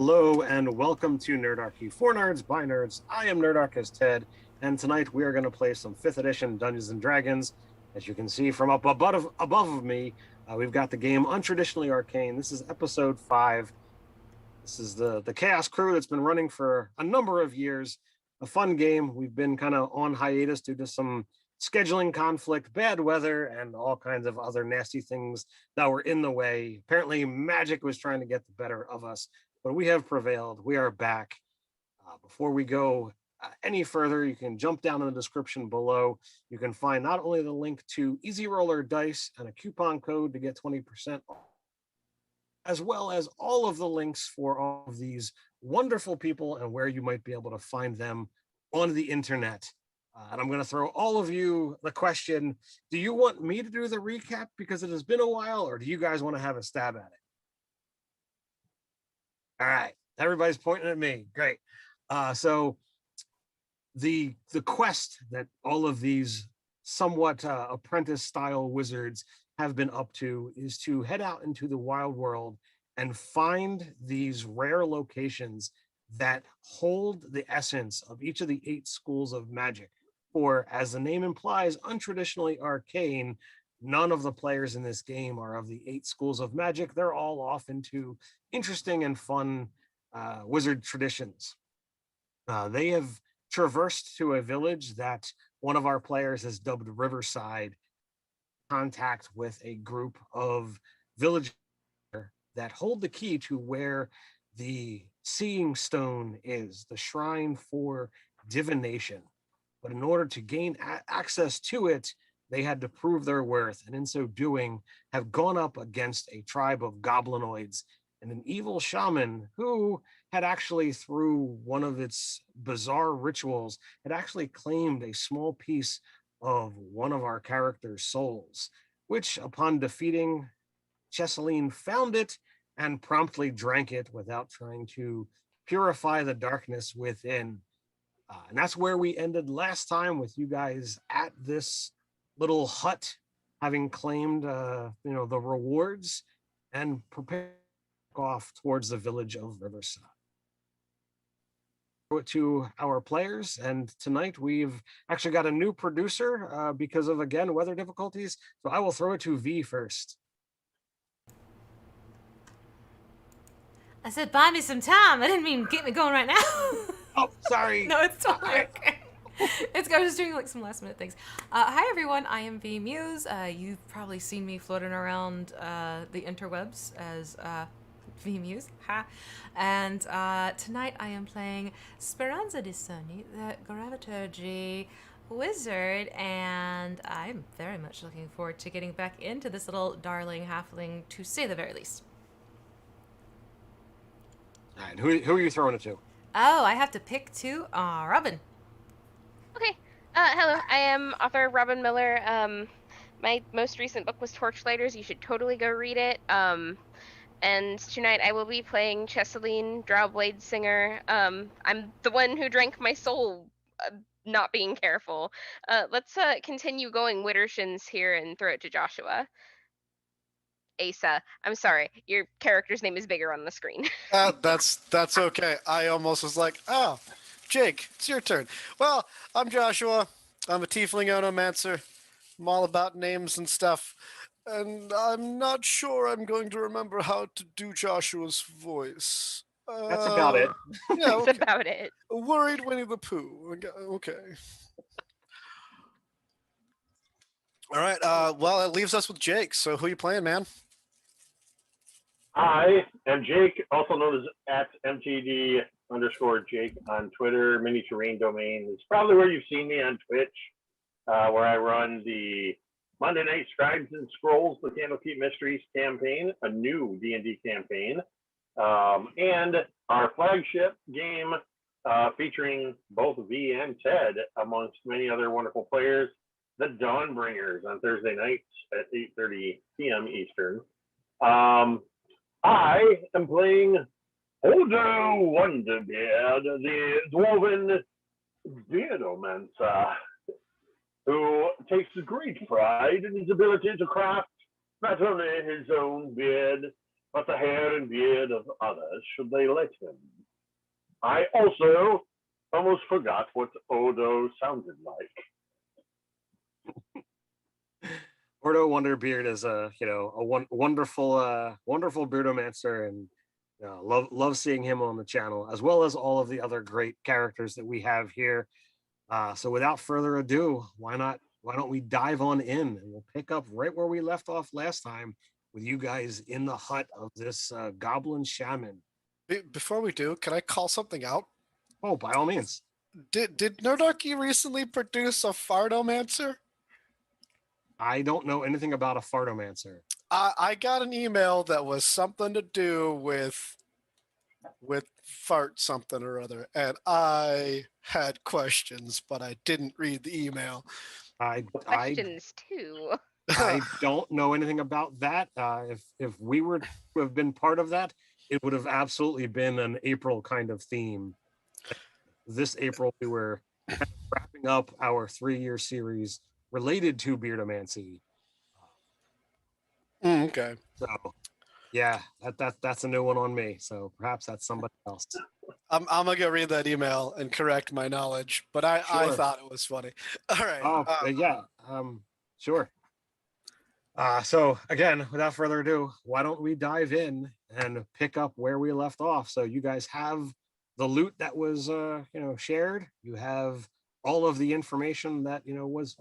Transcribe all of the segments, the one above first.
Hello and welcome to Nerdarchy for Nerds by Nerds. I am Nerdarchist Ted, and tonight we are going to play some 5th edition Dungeons and Dragons. As you can see from up above me, we've got the game Untraditionally Arcane. This is episode 5. This is the Chaos Crew that's been running for a number of years. A fun game. We've been kind of on hiatus due to some scheduling conflict, bad weather, and all kinds of other nasty things that were in the way. Apparently, magic was trying to get the better of us. But we have prevailed. We are back. Before we go any further, you can jump down in the description below. You can find not only the link to Easy Roller Dice and a coupon code to get 20% off, as well as all of the links for all of these wonderful people and where you might be able to find them on the internet. And I'm going to throw all of you the question, do you want me to do the recap because it has been a while, or do you guys want to have a stab at it? All right, everybody's pointing at me. Great. So the quest that all of these somewhat apprentice-style wizards have been up to is to head out into the wild world and find these rare locations that hold the essence of each of the 8 schools of magic. For, as the name implies, untraditionally arcane, none of the players in this game are of the 8 schools of magic. They're all off into interesting and fun wizard traditions. They have traversed to a village that one of our players has dubbed Riverside, contact with a group of villagers that hold the key to where the Seeing Stone is, the shrine for divination. But in order to gain access to it, they had to prove their worth, and in so doing, have gone up against a tribe of goblinoids and an evil shaman who had actually, through one of its bizarre rituals, had actually claimed a small piece of one of our characters' souls, which, upon defeating, Chesseline found it and promptly drank it without trying to purify the darkness within. And that's where we ended last time, with you guys at this little hut, having claimed, the rewards and prepared off towards the village of Riverside. To our players, and tonight we've actually got a new producer because of, again, weather difficulties. So I will throw it to V first. I said buy me some time. I didn't mean get me going right now. Oh, sorry. No, it's totally okay. I was just doing like some last minute things. Hi everyone, I am V Muse. You've probably seen me floating around the interwebs as V Muse. Ha! And tonight I am playing Speranza di Sogni, the Graviturgy wizard, and I'm very much looking forward to getting back into this little darling halfling, to say the very least. All right, who are you throwing it to? Oh, I have to pick two? Aw, Robin. Okay. Hello, I am author Robin Miller. My most recent book was Torchlighters. You should totally go read it. And tonight I will be playing Chesseline, Drow Bladesinger. I'm the one who drank my soul, not being careful. Let's continue going Widdershins here and throw it to Joshua. Asa. I'm sorry, your character's name is bigger on the screen. That's okay. I almost was like, oh, Jake, it's your turn. Well, I'm Joshua. I'm a Tiefling onomancer. I'm all about names and stuff. And I'm not sure I'm going to remember how to do Joshua's voice. That's about it. Yeah, That's okay. about it. Worried Winnie the Pooh. Okay. All right. Well, it leaves us with Jake. So who you playing, man? I am Jake, also known as @MTD_Jake on Twitter. Mini Terrain domain is probably where you've seen me on Twitch, where I run the Monday Night Scribes and Scrolls, the Candlekeep Mysteries campaign, a new D&D campaign, and our flagship game featuring both V and Ted, amongst many other wonderful players, the Dawnbringers, on Thursday nights at 8:30 p.m. Eastern. I am playing Holdo Wonderbeard, the dwarven beardomancer, who takes great pride in his ability to craft not only his own beard, but the hair and beard of others should they let him. I also almost forgot what Odo sounded like. Ordo Wonderbeard is a wonderful wonderful beardomancer, and love seeing him on the channel, as well as all of the other great characters that we have here. So without further ado, why don't we dive on in, and we'll pick up right where we left off last time with you guys in the hut of this goblin shaman. Before we do, can I call something out? Oh, by all means. Did Nerdarchy recently produce a Fardomancer? I don't know anything about a fardomancer. I got an email that was something to do with fart something or other, and I had questions, but I didn't read the email. I Questions too. I don't know anything about that. If we were to have been part of that, it would have absolutely been an April kind of theme. This April, we were wrapping up our 3-year series related to beardomancy. Okay. So, yeah, that's a new one on me. So perhaps that's somebody else. I'm gonna go read that email and correct my knowledge, but I Sure. thought it was funny. All right. Oh, yeah. Sure. So again, without further ado, why don't we dive in and pick up where we left off? So you guys have the loot that was shared. You have all of the information that was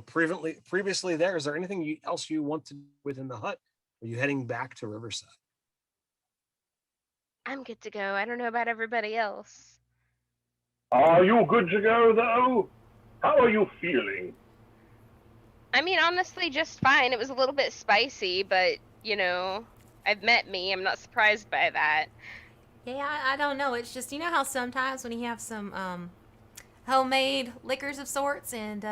previously there. Is there anything else you want to do within the hut? Are you heading back to Riverside? I'm good to go. I don't know about everybody else. Are you good to go, though? How are you feeling? I mean, honestly, just fine. It was a little bit spicy, but, I've met me. I'm not surprised by that. Yeah, I don't know. It's just, you know how sometimes when you have some homemade liquors of sorts and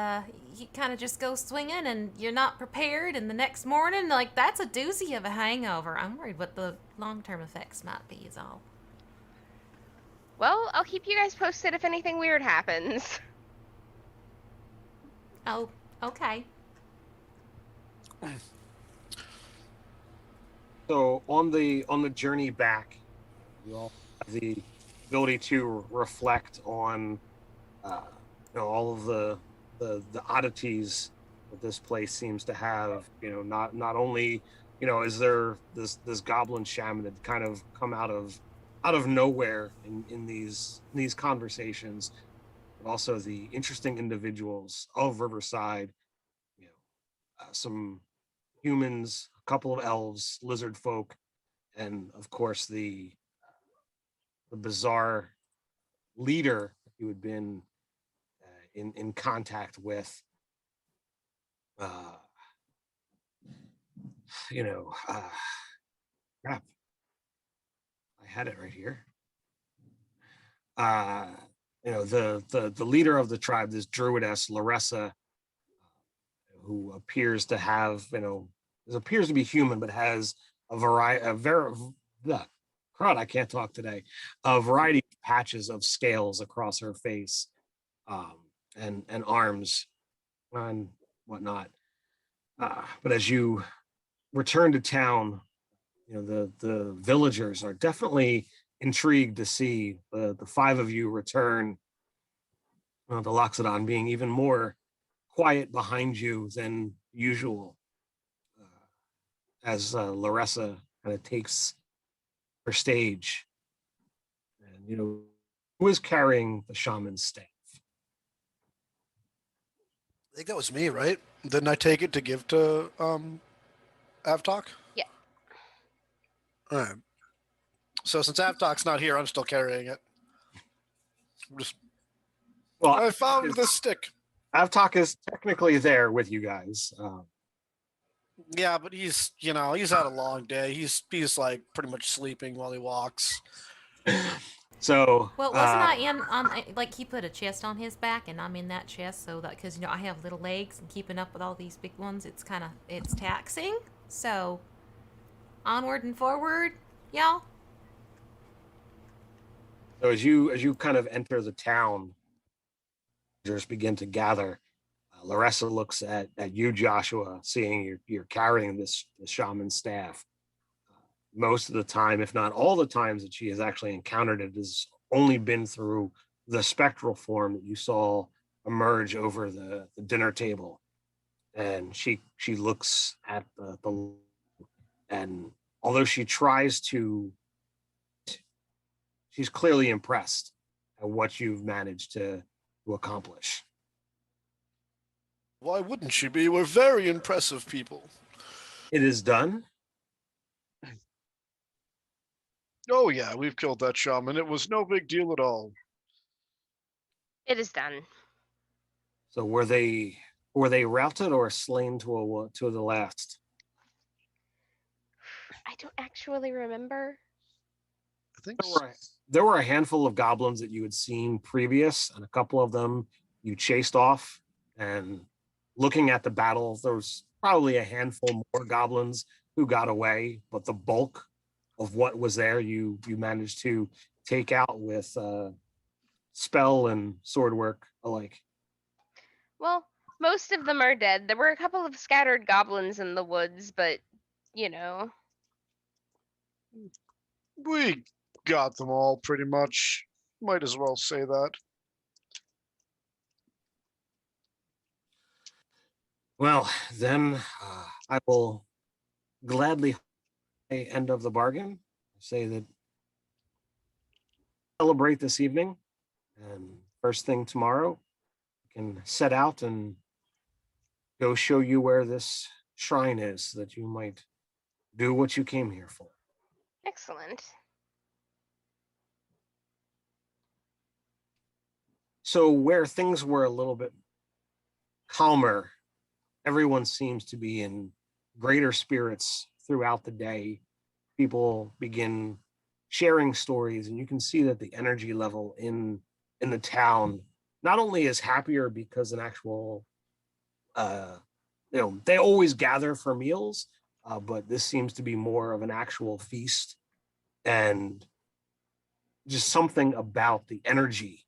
you kind of just go swinging and you're not prepared, and the next morning, like, that's a doozy of a hangover. I'm worried what the long-term effects might be is all. Well, I'll keep you guys posted if anything weird happens. Oh, okay. So on the journey back, you all have the ability to reflect on all of the oddities that this place seems to have. Not only is there this goblin shaman that kind of come out of nowhere in these conversations, but also the interesting individuals of Riverside. Some humans, a couple of elves, lizard folk, and of course the bizarre leader you had been in contact with. Crap, I had it right here. The leader of the tribe, this druidess Laressa, who appears to have, appears to be human, but has a variety, crud, I can't talk today, a variety of patches of scales across her face, and arms and whatnot. But as you return to town, the villagers are definitely intrigued to see the 5 of you return. The Loxodon being even more quiet behind you than usual, as Laressa kind of takes her stage. And who is carrying the shaman's staff? I think that was me, right? Didn't I take it to give to Avtalk? Yeah. All right. So since Avtalk's not here, I'm still carrying it. I found the stick. Avtalk is technically there with you guys. Yeah, but he's had a long day. He's like pretty much sleeping while he walks. So Well, wasn't I on like he put a chest on his back and I'm in that chest, so that because I have little legs and keeping up with all these big ones, it's taxing. So onward and forward, y'all. So as you kind of enter the town, just begin to gather. Laressa looks at you, Joshua, seeing you're carrying this shaman staff. most of the time, if not all the times that she has actually encountered it, has only been through the spectral form that you saw emerge over the dinner table. And she looks at the and although she tries to, she's clearly impressed at what you've managed to accomplish. Why wouldn't she be? We're very impressive people. It is done. Oh yeah, we've killed that shaman. It was no big deal at all. It is done. So were they routed or slain to the last? I don't actually remember. I think There were a handful of goblins that you had seen previous, and a couple of them you chased off. And looking at the battle, there was probably a handful more goblins who got away, but the bulk of what was there, you managed to take out with spell and sword work alike. Well, most of them are dead. There were a couple of scattered goblins in the woods, but you know. we got them all pretty much. Might as well say that. Well, then I will gladly end of the bargain. Say that celebrate this evening, and first thing tomorrow, you can set out and go show you where this shrine is, so that you might do what you came here for. Excellent. So where things were a little bit calmer, everyone seems to be in greater spirits throughout the day. People begin sharing stories, and you can see that the energy level in the town not only is happier because an actual they always gather for meals, but this seems to be more of an actual feast, and just something about the energy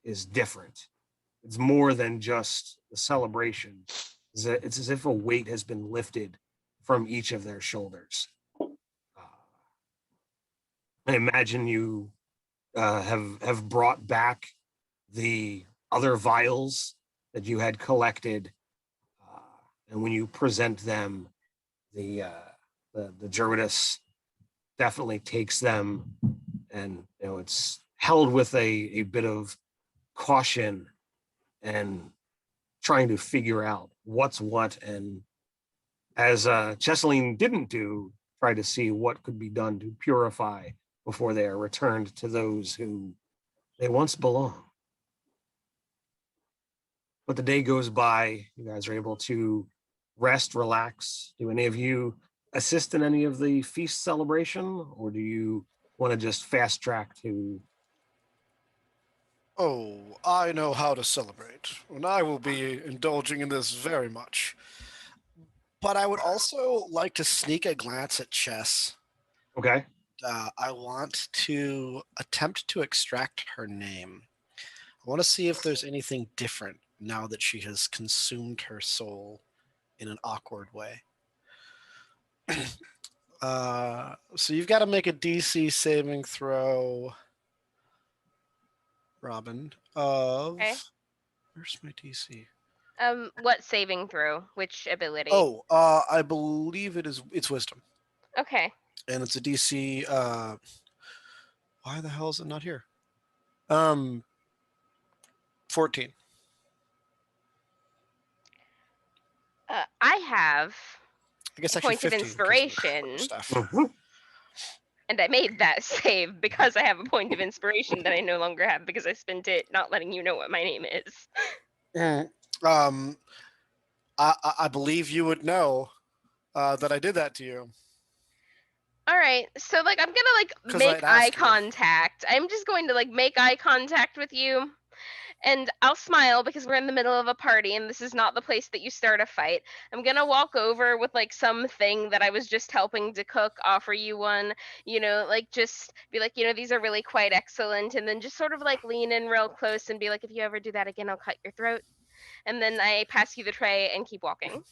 is different. It's more than just the celebration. It's as if a weight has been lifted from each of their shoulders. I imagine you have brought back the other vials that you had collected, and when you present them, the druidess definitely takes them, and it's held with a bit of caution and trying to figure out what's what, and as Chesseline didn't do, try to see what could be done to purify before they are returned to those who they once belonged. But the day goes by, you guys are able to rest, relax. Do any of you assist in any of the feast celebration, or do you want to just fast track to? Oh, I know how to celebrate, and I will be indulging in this very much. But I would also like to sneak a glance at Chess. Okay. I want to attempt to extract her name. I want to see if there's anything different now that she has consumed her soul in an awkward way. So you've got to make a DC saving throw, Robin, of... Okay. Where's my DC? What saving throw? Which ability? Oh, I believe it's Wisdom. Okay. And it's a DC, why the hell is it not here? 14. I have I guess a actually point of 15 'cause of the inspiration, stuff. and I made that save because I have a point of inspiration that I no longer have because I spent it not letting you know what my name is. I believe you would know that I did that to you. All right, so like I'm gonna like 'Cause make I'd eye asked you. contact. I'm just going to like make eye contact with you, and I'll smile because we're in the middle of a party and this is not the place that you start a fight. I'm gonna walk over with like something that I was just helping to cook, offer you one, like just be like, these are really quite excellent, and then just sort of like lean in real close and be like, if you ever do that again, I'll cut your throat. And then I pass you the tray and keep walking.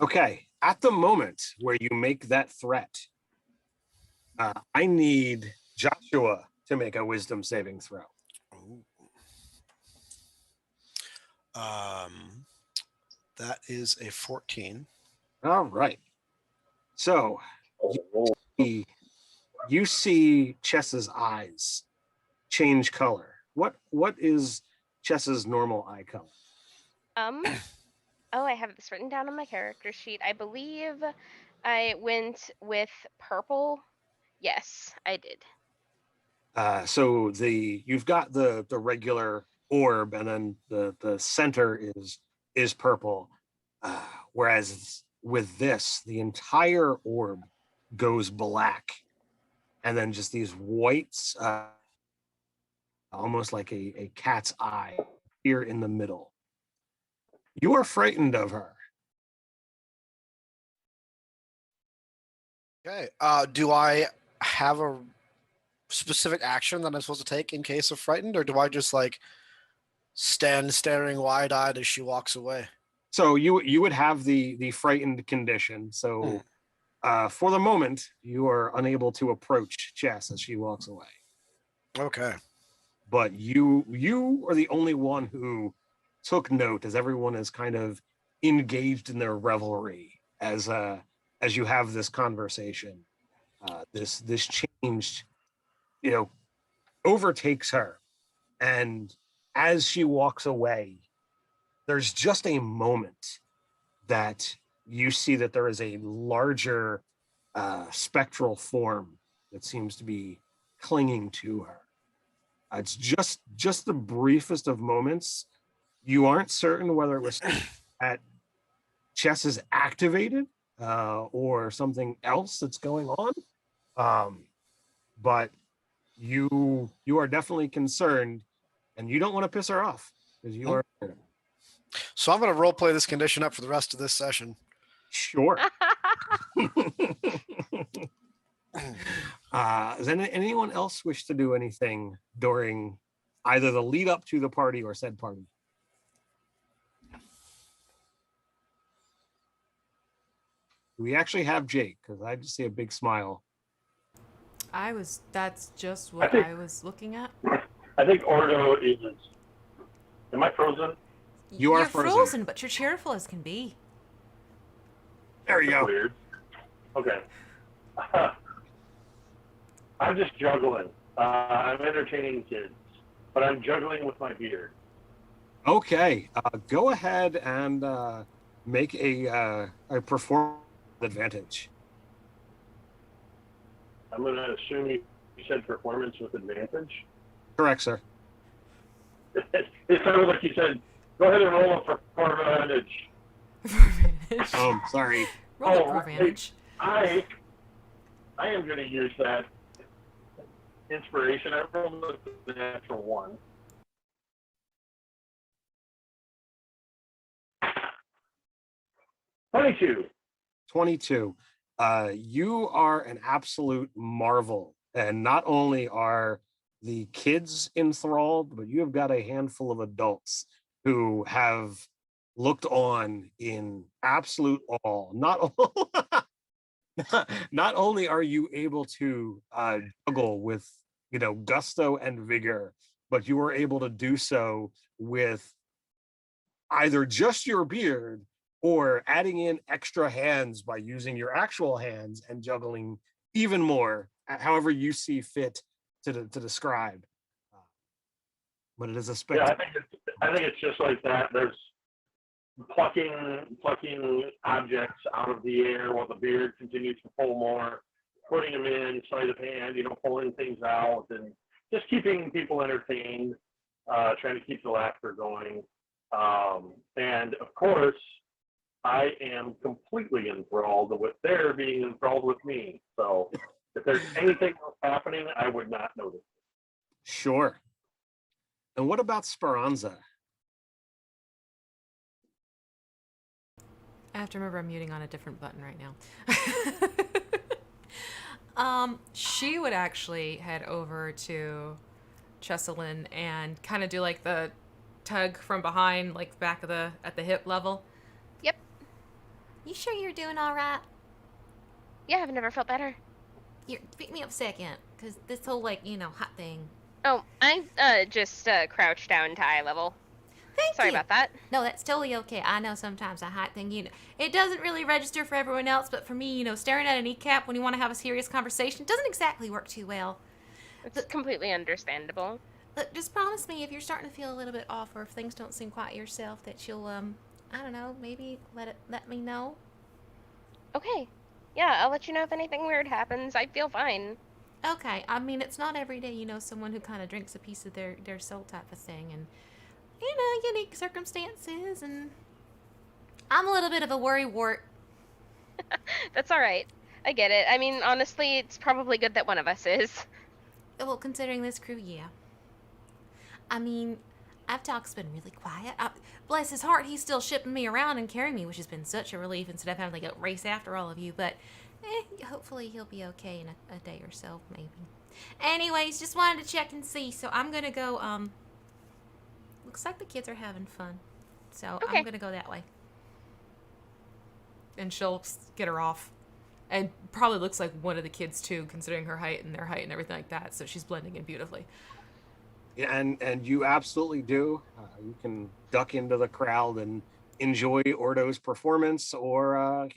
Okay. At the moment where you make that threat, I need Joshua to make a wisdom saving throw. Ooh. That is a 14. All right. So Oh, you see Chess's eyes change color. What is Chess's normal eye color? Oh, I have this written down on my character sheet. I believe I went with purple. Yes, I did. So you've got the regular orb, and then the center is purple. Whereas with this, the entire orb goes black, and then just these whites, almost like a cat's eye, here in the middle. You are frightened of her. Okay. Do I have a specific action that I'm supposed to take in case of frightened, or do I just like stand staring wide-eyed as she walks away? So you would have the frightened condition. So for the moment, you are unable to approach Chess as she walks away. Okay. But you are the only one who took note, as everyone is kind of engaged in their revelry as you have this conversation. This change, overtakes her, and as she walks away, there's just a moment that you see that there is a larger spectral form that seems to be clinging to her. It's just the briefest of moments. You aren't certain whether it was at Chess is activated or something else that's going on, but you are definitely concerned, and you don't want to piss her off because you are. So I'm going to roleplay this condition up for the rest of this session. Sure. Does anyone else wish to do anything during either the lead up to the party or said party? We actually have Jake, because I just see a big smile. That's just what I was looking at. I think Ordo is. Am I frozen? You're frozen, but you're cheerful as can be. There you go. Weird. Okay. I'm just juggling. I'm entertaining kids, but I'm juggling with my beard. Okay. Go ahead and make a performance advantage. I'm going to assume you said performance with advantage. Correct, sir. It sounded like you said, go ahead and roll a performance advantage. Sorry. Roll a advantage. I am going to use that inspiration. I rolled the natural one. $22. 22. You are an absolute marvel. And not only are the kids enthralled, but you have got a handful of adults who have looked on in absolute awe. Not only are you able to juggle with gusto and vigor, but you were able to do so with either just your beard or adding in extra hands by using your actual hands and juggling even more, however you see fit to describe. But it is a spectacle. Yeah, I think it's just like that. There's plucking objects out of the air while the beard continues to pull more, putting them in sleight of hand, pulling things out, and just keeping people entertained, trying to keep the laughter going. And of course, I am completely enthralled with their being enthralled with me. So if there's anything else happening, I would not notice. Sure. And what about Speranza? I have to remember I'm muting on a different button right now. She would actually head over to Cheselin and kind of do like the tug from behind, like back of at the hip level. Yep. You sure you're doing all right? Yeah, I've never felt better. Here, pick me up a second, because this whole, like, hot thing. Oh, I just crouched down to eye level. Thank Sorry you. about that. No, that's totally okay. I know sometimes a hot thing, it doesn't really register for everyone else, but for me, staring at a kneecap when you want to have a serious conversation doesn't exactly work too well. It's completely understandable. Look, just promise me if you're starting to feel a little bit off or if things don't seem quite yourself that you'll, I don't know, maybe let me know. Okay. Yeah, I'll let you know if anything weird happens. I feel fine. Okay, I mean, it's not every day, someone who kind of drinks a piece of their soul type of thing, and, unique circumstances, and I'm a little bit of a worry wart. That's all right. I get it. I mean, honestly, it's probably good that one of us is. Well, considering this crew, yeah. I mean, Avtalk's been really quiet. Bless his heart, he's still shipping me around and carrying me, which has been such a relief instead of having to go race after all of you. But hopefully he'll be okay in a day or so, maybe. Anyways, just wanted to check and see. So I'm gonna go. Looks like the kids are having fun, so Okay. I'm gonna go that way. And she'll get her off. And probably looks like one of the kids too, considering her height and their height and everything like that. So she's blending in beautifully. Yeah, and you absolutely do. You can duck into the crowd and enjoy Ordo's performance, or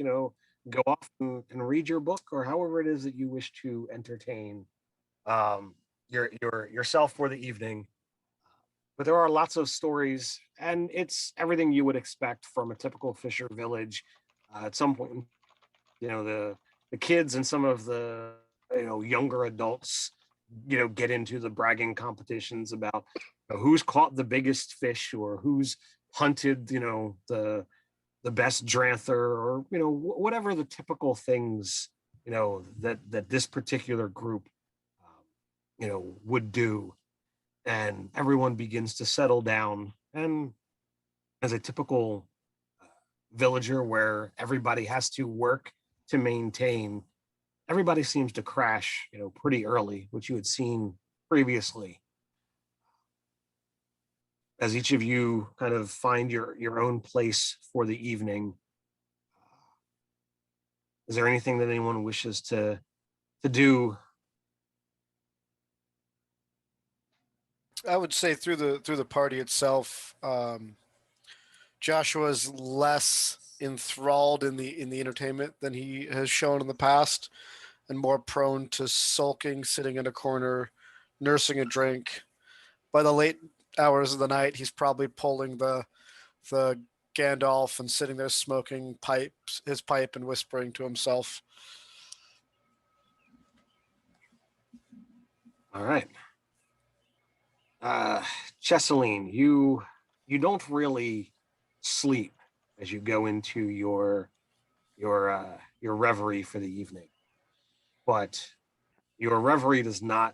go off and read your book, or however it is that you wish to entertain yourself for the evening. But there are lots of stories, and it's everything you would expect from a typical fisher village. At some point, the kids and some of the younger adults get into the bragging competitions about who's caught the biggest fish, or who's hunted the best dranther, or whatever the typical things that this particular group would do. And everyone begins to settle down, and as a typical villager where everybody has to work to maintain, everybody seems to crash, pretty early, which you had seen previously. As each of you kind of find your own place for the evening, is there anything that anyone wishes to do? I would say through the party itself, Joshua's less enthralled in the entertainment than he has shown in the past, and more prone to sulking, sitting in a corner, nursing a drink. By the late hours of the night, he's probably pulling the Gandalf and sitting there smoking his pipe and whispering to himself. All right. Chessaline, you don't really sleep as you go into your reverie for the evening, but your reverie does not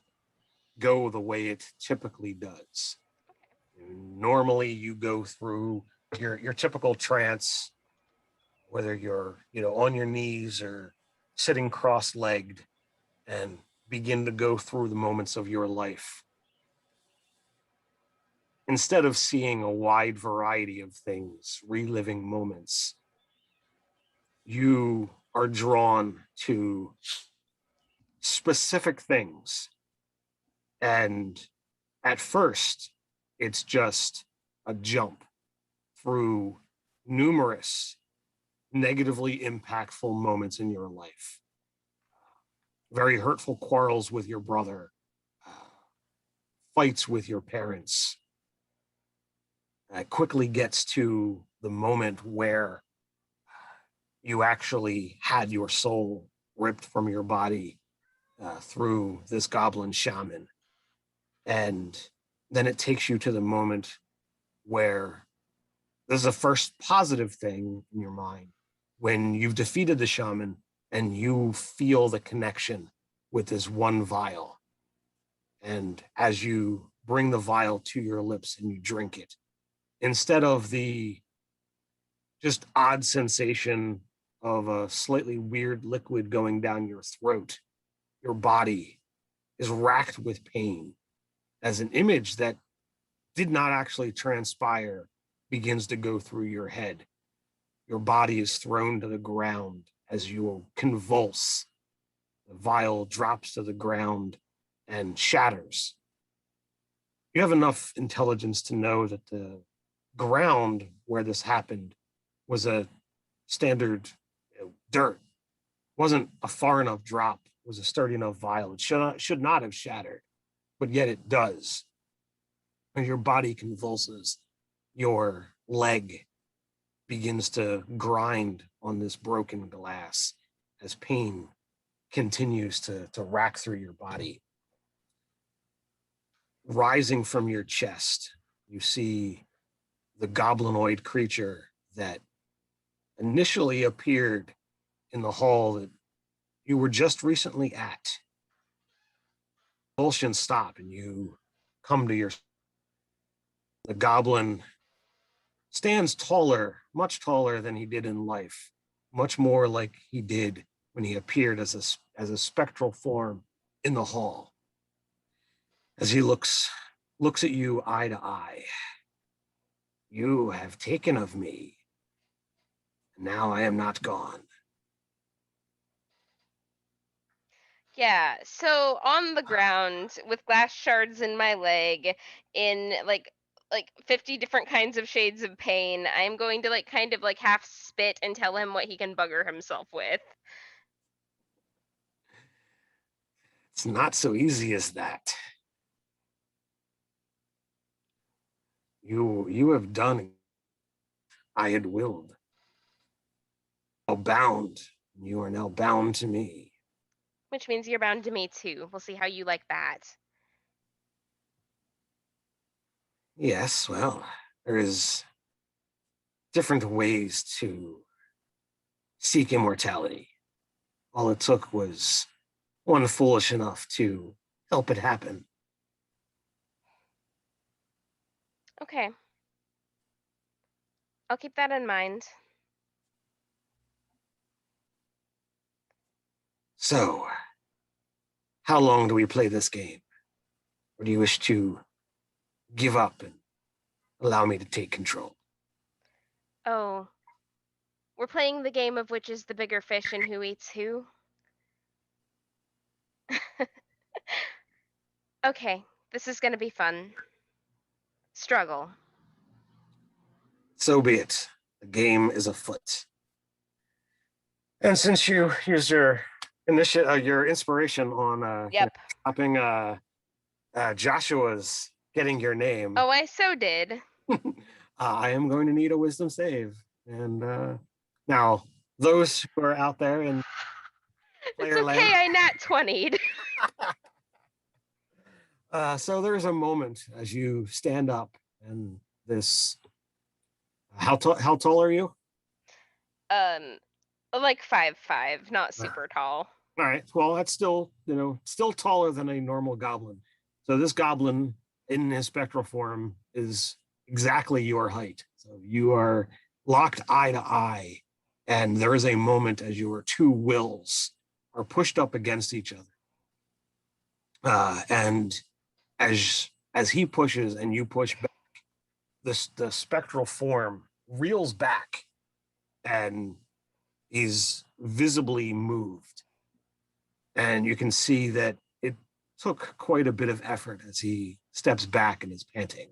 go the way it typically does. Normally, you go through your typical trance, whether you're on your knees or sitting cross-legged, and begin to go through the moments of your life. Instead of seeing a wide variety of things, reliving moments, you are drawn to specific things. And at first, it's just a jump through numerous negatively impactful moments in your life. Very hurtful quarrels with your brother, fights with your parents. Quickly gets to the moment where you actually had your soul ripped from your body through this goblin shaman. And then it takes you to the moment where there's the first positive thing in your mind, when you've defeated the shaman and you feel the connection with this one vial. And as you bring the vial to your lips and you drink it, instead of the just odd sensation of a slightly weird liquid going down your throat, your body is racked with pain as an image that did not actually transpire begins to go through your head. Your body is thrown to the ground as you convulse, The vial drops to the ground and shatters. You have enough intelligence to know that the ground where this happened was a standard dirt. It wasn't a far enough drop. It was a sturdy enough vial. It should not have shattered, but yet it does. And your body convulses. Your leg begins to grind on this broken glass as pain continues to rack through your body. Rising from your chest, you see the goblinoid creature that initially appeared in the hall that you were just recently at. Convulsions stop and you come to your... The goblin stands taller, much taller than he did in life, much more like he did when he appeared as a spectral form in the hall. As he looks at you eye to eye. You have taken of me, and now I am not gone. Yeah, so on the ground with glass shards in my leg, in like 50 different kinds of shades of pain, I'm going to like kind of like half spit and tell him what he can bugger himself with. It's not so easy as that. You have done I had willed. Now bound. You are now bound to me. Which means you're bound to me too. We'll see how you like that. Yes, well, there is different ways to seek immortality. All it took was one foolish enough to help it happen. Okay. I'll keep that in mind. So, how long do we play this game? Or do you wish to give up and allow me to take control? Oh. We're playing the game of which is the bigger fish and who eats who? Okay, this is gonna be fun. Struggle. So be it. The game is afoot. And since you used your inspiration on Yep. stopping Joshua's getting your name, Oh, I so did. I am going to need a wisdom save. And now, those who are out there in It's player okay, land, I nat 20'd. so there's a moment as you stand up and this... How tall are you? Like 5'5", not super tall. All right. Well, that's still, still taller than a normal goblin. So this goblin in his spectral form is exactly your height. So you are locked eye to eye, and there is a moment as your two wills are pushed up against each other. And as he pushes and you push back, the spectral form reels back and is visibly moved. And you can see that it took quite a bit of effort as he steps back and is panting.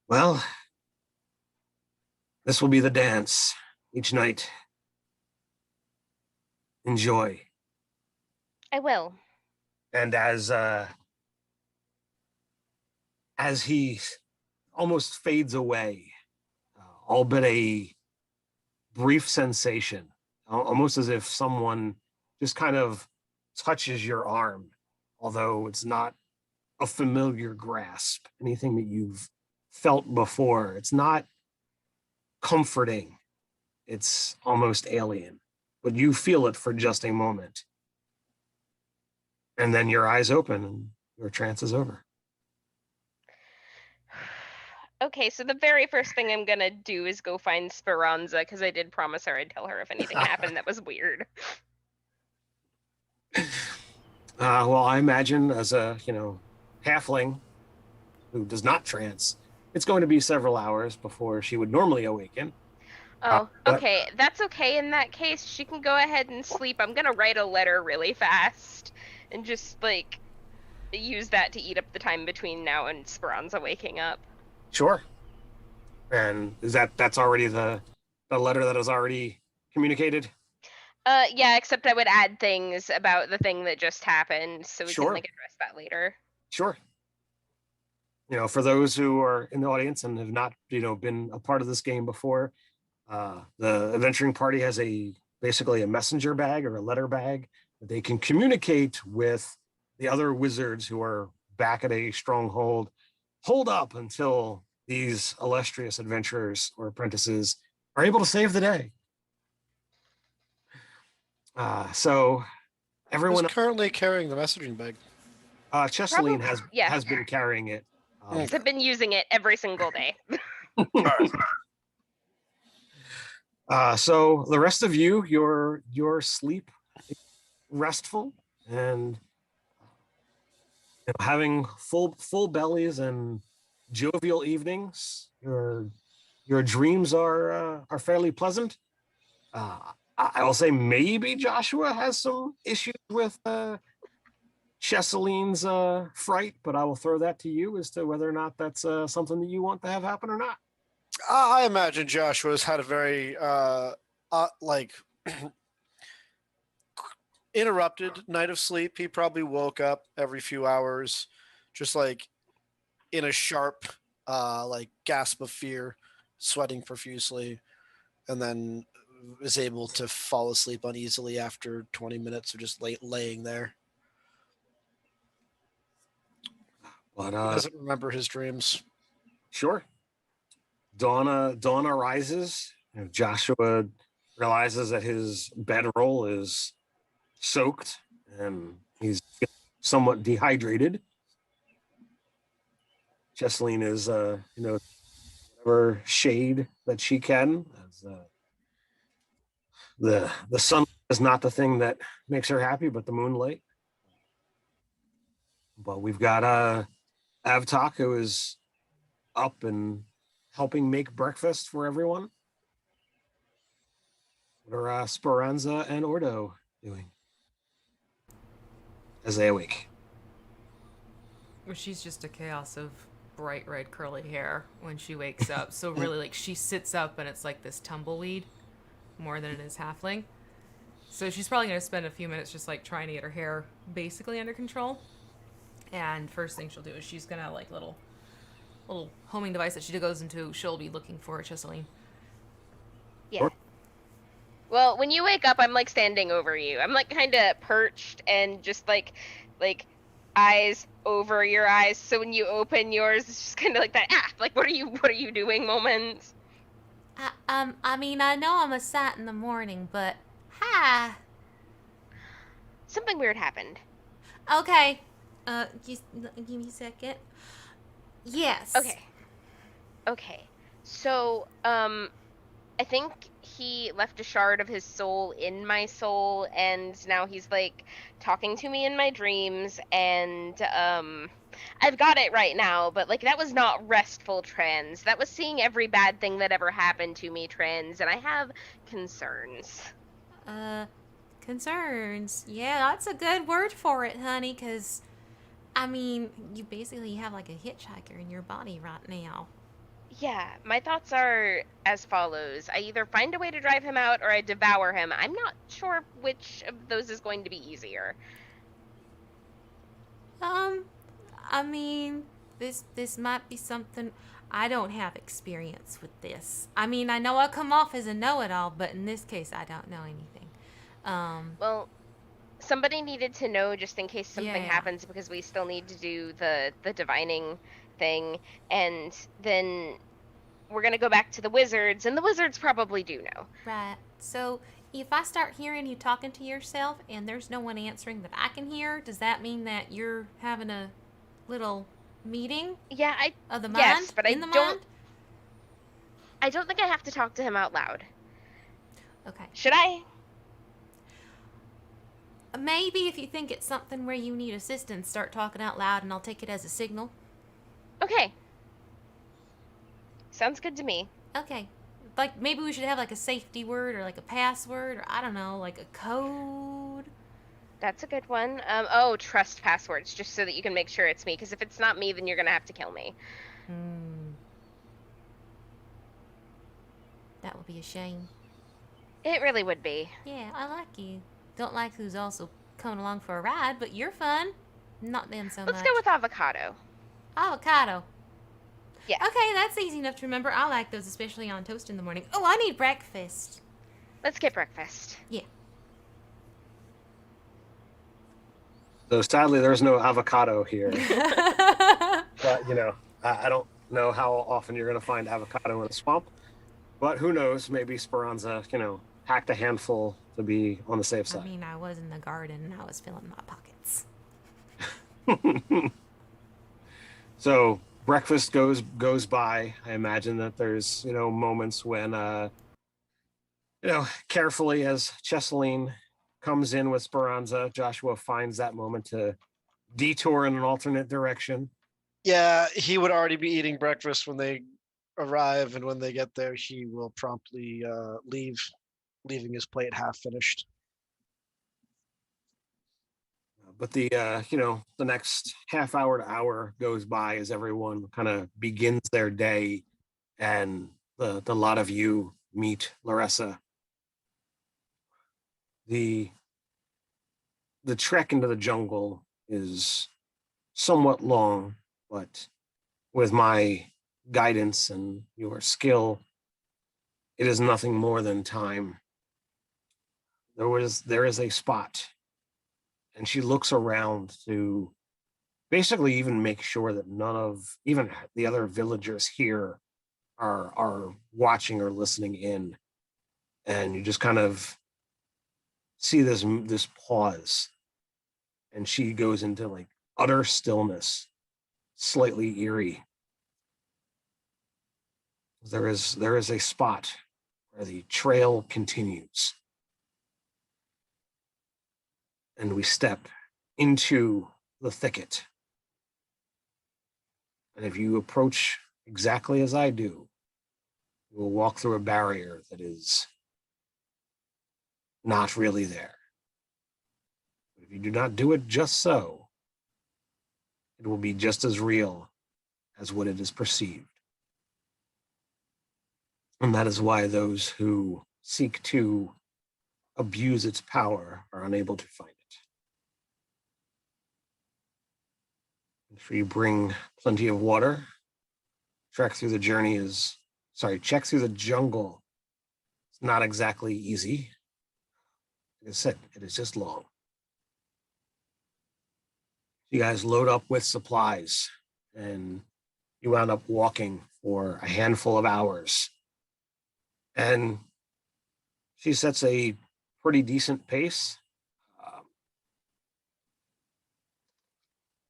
Well, this will be the dance each night. Enjoy. I will. And as he almost fades away, all but a brief sensation, almost as if someone just kind of touches your arm, although it's not a familiar grasp, anything that you've felt before. It's not comforting. It's almost alien, but you feel it for just a moment. And then your eyes open and your trance is over. Okay, so the very first thing I'm gonna do is go find Speranza, because I did promise her I'd tell her if anything happened that was weird. Well, I imagine as a, halfling who does not trance, it's going to be several hours before she would normally awaken. Oh, But okay. That's okay in that case. She can go ahead and sleep. I'm gonna write a letter really fast and just like use that to eat up the time between now and Speranza waking up. sure. And that's already the letter that is already communicated? Yeah, except I would add things about the thing that just happened so we can Sure. like address that later. Sure. For those who are in the audience and have not, been a part of this game before, the adventuring party has basically a messenger bag or a letter bag that they can communicate with the other wizards who are back at a stronghold, hold up until these illustrious adventurers or apprentices are able to save the day. So Who's everyone, currently carrying the messaging bag? Chesaline yeah. has been carrying it. Because I've been using it every single day. So the rest of you, your sleep is restful and having full bellies and jovial evenings. Your dreams are fairly pleasant. I will say maybe Joshua has some issues with Chessaline's fright, but I will throw that to you as to whether or not that's something that you want to have happen or not. I imagine Joshua's had a very like interrupted night of sleep. He probably woke up every few hours, just like in a sharp like gasp of fear, sweating profusely, and then is able to fall asleep uneasily after 20 minutes of just laying there. But He doesn't remember his dreams. sure. Dawn arises. Joshua realizes that his bedroll is soaked and he's somewhat dehydrated. Jesseline is, whatever shade that she can. As, the sun is not the thing that makes her happy, but the moonlight. But we've got Avtok, who is up and helping make breakfast for everyone. What are Speranza and Ordo doing as they awake? Well, she's just a chaos of bright red curly hair when she wakes up. So really, like, she sits up and it's like this tumbleweed more than it is halfling. So she's probably going to spend a few minutes just like trying to get her hair basically under control. And first thing she'll do is she's going to like little homing device that she goes into. She'll be looking for Chessaline. Yeah. Well, when you wake up, I'm like standing over you. I'm like kind of perched and just like eyes over your eyes. So when you open yours, it's just kind of like that. Like what are you doing moment. I mean, I know I'm a sight in the morning, but hi. Something weird happened. Okay. Just give me a second. Yes. Okay. So, I think he left a shard of his soul in my soul, and now he's like talking to me in my dreams, and I've got it right now, but like that was not restful trends. That was seeing every bad thing that ever happened to me trends, and I have concerns. Concerns. Yeah, that's a good word for it, honey, because, I mean, you basically have like a hitchhiker in your body right now. Yeah, my thoughts are as follows. I either find a way to drive him out or I devour him. I'm not sure which of those is going to be easier. I mean, this might be something. I don't have experience with this. I mean, I know I come off as a know-it-all, but in this case, I don't know anything. Well, somebody needed to know just in case something Yeah. happens, because we still need to do the divining thing, and then we're gonna go back to the wizards, and the wizards probably do know. Right. So, if I start hearing you talking to yourself and there's no one answering that I can hear, does that mean that you're having a little meeting Yeah, of the mind? yes, but in the mind? I don't think I have to talk to him out loud. Okay. Should I? Maybe if you think it's something where you need assistance, start talking out loud and I'll take it as a signal. Okay. Sounds good to me. Okay. like maybe we should have like a safety word or like a password or I don't know, like a code. That's a good one. Oh, trust passwords, just so that you can make sure it's me. Because if it's not me, then you're gonna have to kill me. That would be a shame. It really would be. Yeah, I like you. Don't like who's also coming along for a ride, but you're fun. Not them so much. Let's go with avocado. Avocado. Yeah. Okay, that's easy enough to remember. I like those, especially on toast in the morning. Oh, I need breakfast. Let's get breakfast. Yeah. So sadly, there's no avocado here. But, you know, I don't know how often you're going to find avocado in a swamp. But who knows? Maybe Speranza, you know, hacked a handful to be on the safe I side. mean, I was in the garden and I was filling my pockets. So breakfast goes by. I imagine that there's, you know, moments when, you know, carefully as Chesseline comes in with Speranza, Joshua finds that moment to detour in an alternate direction. Yeah, he would already be eating breakfast when they arrive, and when they get there, he will promptly leaving his plate half finished. But the, you know, the next half hour to hour goes by as everyone kind of begins their day, and the lot of you meet Larissa. The trek into the jungle is somewhat long, but with my guidance and your skill, it is nothing more than time. There is a spot, and she looks around to basically even make sure that none of even the other villagers here are watching or listening in. And you just kind of see this pause, and she goes into like utter stillness, slightly eerie. There is a spot where the trail continues, and we step into the thicket. And if you approach exactly as I do, you will walk through a barrier that is not really there. But if you do not do it just so, it will be just as real as what it is perceived. And that is why those who seek to abuse its power are unable to find it. If you bring plenty of water, check through the jungle. It's not exactly easy. Like I said, it is just long. You guys load up with supplies, and you wound up walking for a handful of hours. And she sets a pretty decent pace.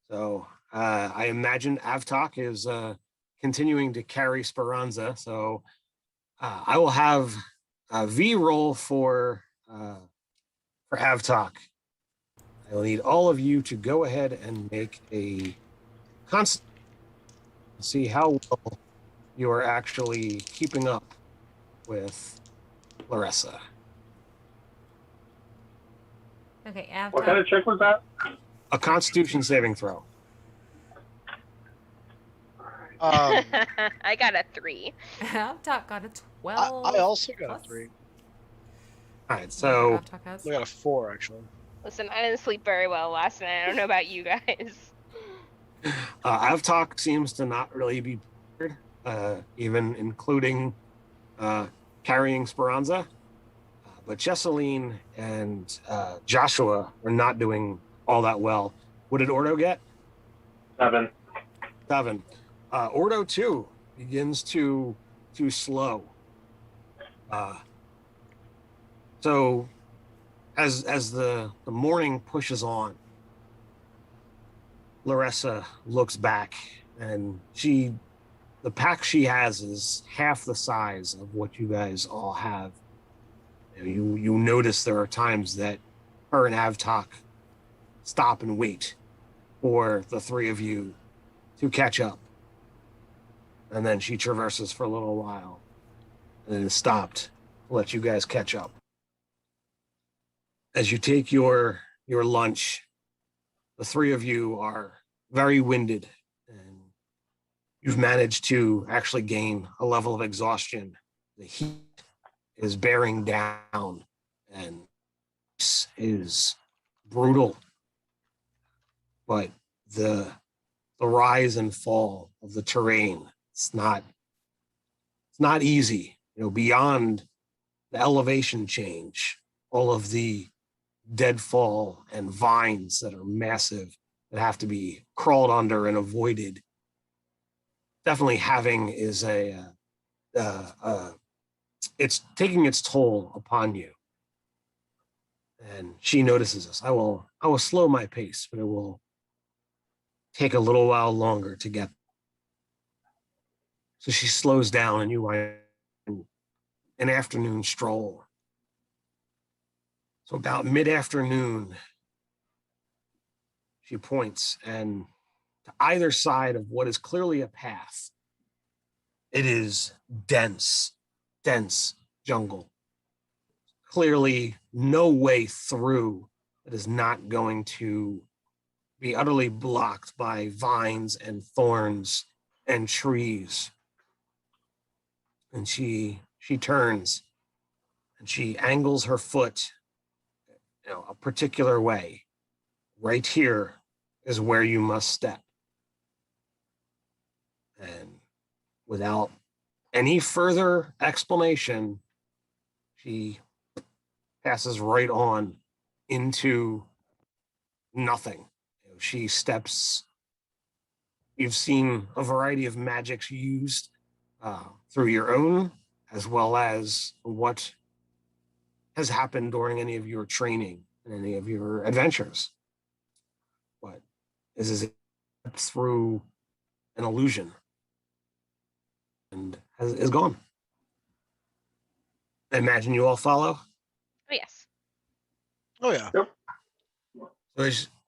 So I imagine Avtok is continuing to carry Speranza. So I will have a V roll for Avtok. I will need all of you to go ahead and make a constant. See how well you are actually keeping up with Larissa. Okay, What kind of check was that? A Constitution saving throw. I got a 3. Avtok got a 12. I also got plus. a 3. All right, so Avtok has. I got a 4 actually. Listen, I didn't sleep very well last night. I don't know about you guys. Avtok seems to not really be prepared, even including carrying Speranza. But Chesseline and Joshua are not doing all that well. What did Ordo get? 7. 7. Ordo too begins to slow. So as the morning pushes on, Larissa looks back, and the pack she has is half the size of what you guys all have. You notice there are times that her and Avtok stop and wait for the three of you to catch up. And then she traverses for a little while. and it stopped to let you guys catch up. As you take your lunch, the three of you are very winded, and you've managed to actually gain a level of exhaustion. The heat is bearing down, and this is brutal. But the rise and fall of the terrain, it's not easy. Beyond the elevation change, all of the deadfall and vines that are massive that have to be crawled under and avoided. Definitely having is it's taking its toll upon you. And she notices this. I will slow my pace, but it will take a little while longer to get. So she slows down, and you wind an afternoon stroll. So about mid-afternoon, she points, and to either side of what is clearly a path, it is dense jungle. Clearly no way through that is not going to be utterly blocked by vines and thorns and trees. And she turns and she angles her foot, a particular way. Right here is where you must step. And without any further explanation, she passes right on into nothing. She steps. You've seen a variety of magics used through your own, as well as what has happened during any of your training and any of your adventures. But this is through an illusion and is gone. I imagine you all follow. Oh, yes. Oh yeah. Yep.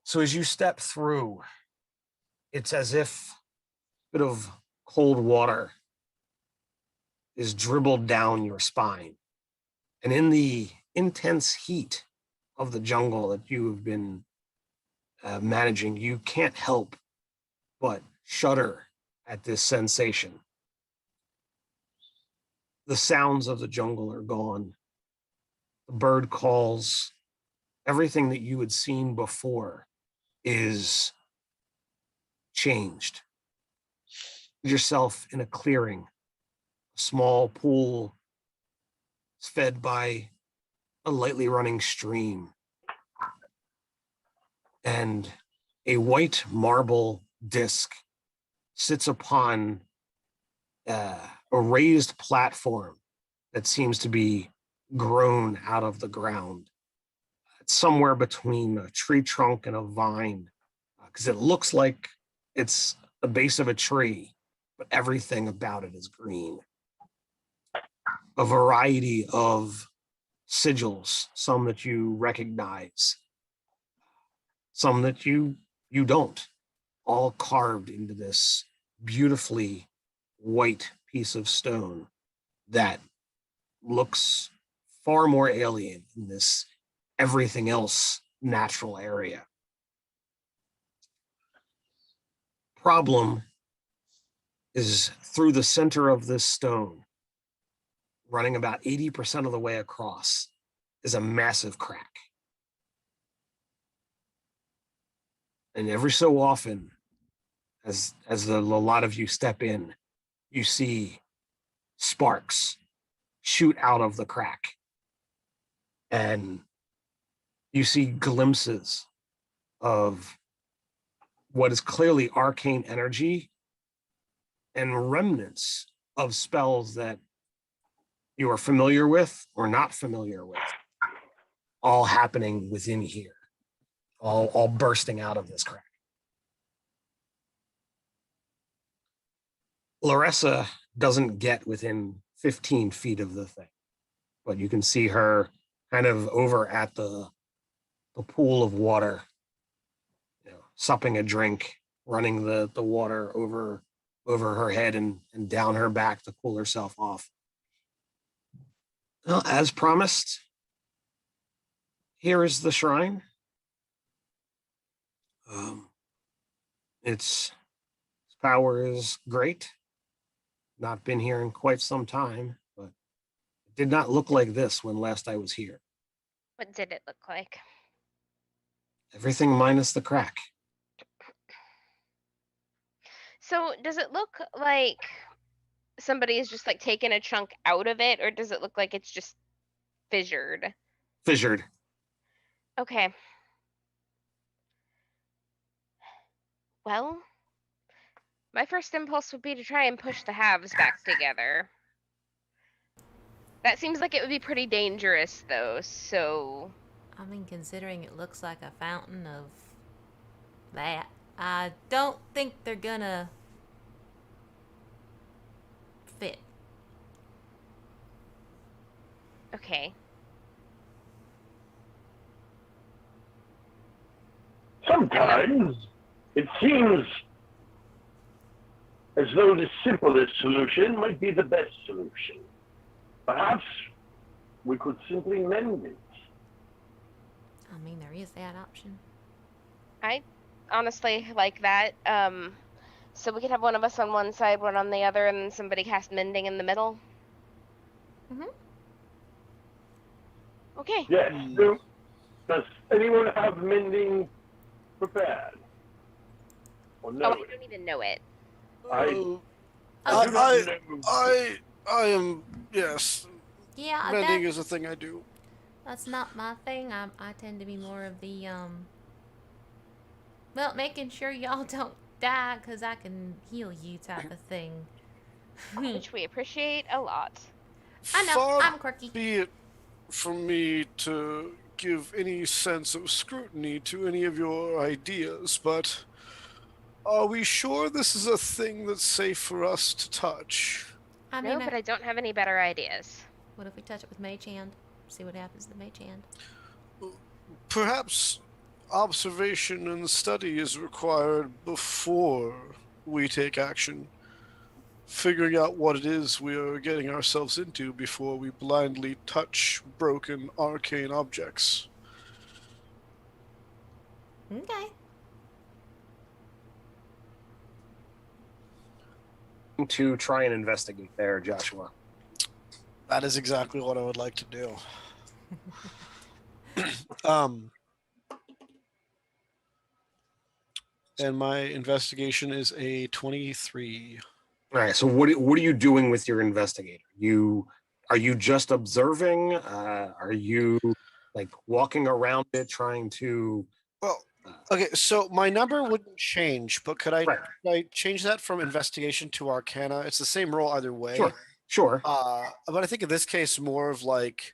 So as you step through, it's as if a bit of cold water is dribbled down your spine. And in the intense heat of the jungle that you have been managing, you can't help but shudder at this sensation. The sounds of the jungle are gone. The bird calls, everything that you had seen before is changed. Yourself in a clearing, a small pool fed by a lightly running stream, and a white marble disc sits upon a raised platform that seems to be grown out of the ground. It's somewhere between a tree trunk and a vine, because it looks like it's the base of a tree, but everything about it is green. A variety of sigils, some that you recognize, some that you don't, all carved into this beautifully white piece of stone that looks far more alien in this everything else natural area. Problem is, through the center of this stone, running about 80% of the way across, is a massive crack. And every so often, as a lot of you step in, you see sparks shoot out of the crack. And you see glimpses of what is clearly arcane energy and remnants of spells that you are familiar with or not familiar with, all happening within here, all bursting out of this crack. Larissa doesn't get within 15 feet of the thing, but you can see her kind of over at the pool of water, supping a drink, running the water over her head and down her back to cool herself off. Well, as promised, here is the shrine. Its power is great. Not been here in quite some time, but it did not look like this when last I was here. What did it look like? Everything minus the crack. So does it look like somebody is just like taking a chunk out of it, or does it look like it's just fissured? Fissured. Okay. Well, my first impulse would be to try and push the halves back together. That seems like it would be pretty dangerous, though, so... I mean, considering it looks like a fountain of that, I don't think they're gonna fit. Okay. Sometimes it seems as though the simplest solution might be the best solution. Perhaps we could simply mend it. I mean, there is that option. I honestly like that. So we could have one of us on one side, one on the other, and then somebody cast mending in the middle. Mhm. Okay. Yes. Does anyone have mending prepared? Or no? Oh, I don't even know it. I do Oh, not know. I am, yes. yeah, Mending is a thing I do. that's not my thing. I tend to be more of the well, making sure y'all don't die because I can heal you type of thing. Which we appreciate a lot. I know, Far I'm quirky. be it from me to give any sense of scrutiny to any of your ideas, but are we sure this is a thing that's safe for us to touch? I No, mean, but I don't have any better ideas. what if we touch it with Mage Hand? See what happens to the Mage Hand. Perhaps observation and study is required before we take action. Figuring out what it is we are getting ourselves into before we blindly touch broken arcane objects. Okay. To try and investigate there, Joshua. That is exactly what I would like to do. And my investigation is a 23. All right. So what are you doing with your investigator? Are you just observing? Are you like walking around it trying to? Well, okay, so my number wouldn't change, but could Right. I change that from investigation to arcana? It's the same roll either way. Sure. But I think in this case more of like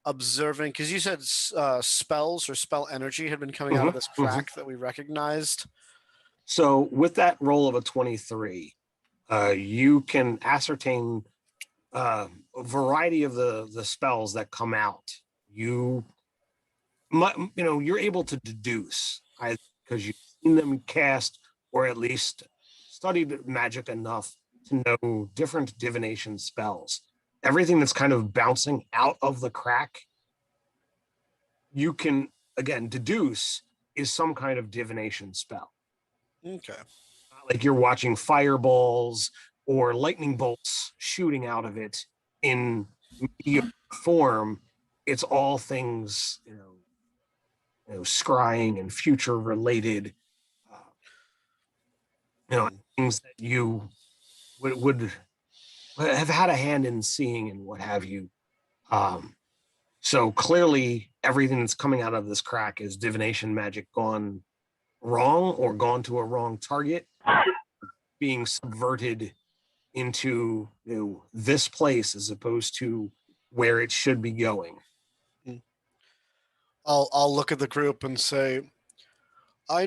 observing, because you said spells or spell energy had been coming out of this crack that we recognized. So with that roll of a 23, you can ascertain a variety of the spells that come out. You're able to deduce because you've seen them cast or at least studied magic enough to know different divination spells. Everything that's kind of bouncing out of the crack, you can again deduce is some kind of divination spell. Okay. Like you're watching fireballs or lightning bolts shooting out of it in media form. It's all things, scrying and future related, things that you would have had a hand in seeing and what have you. So clearly everything that's coming out of this crack is divination magic gone wrong or gone to a wrong target, being subverted into this place as opposed to where it should be going. I'll look at the group and say, I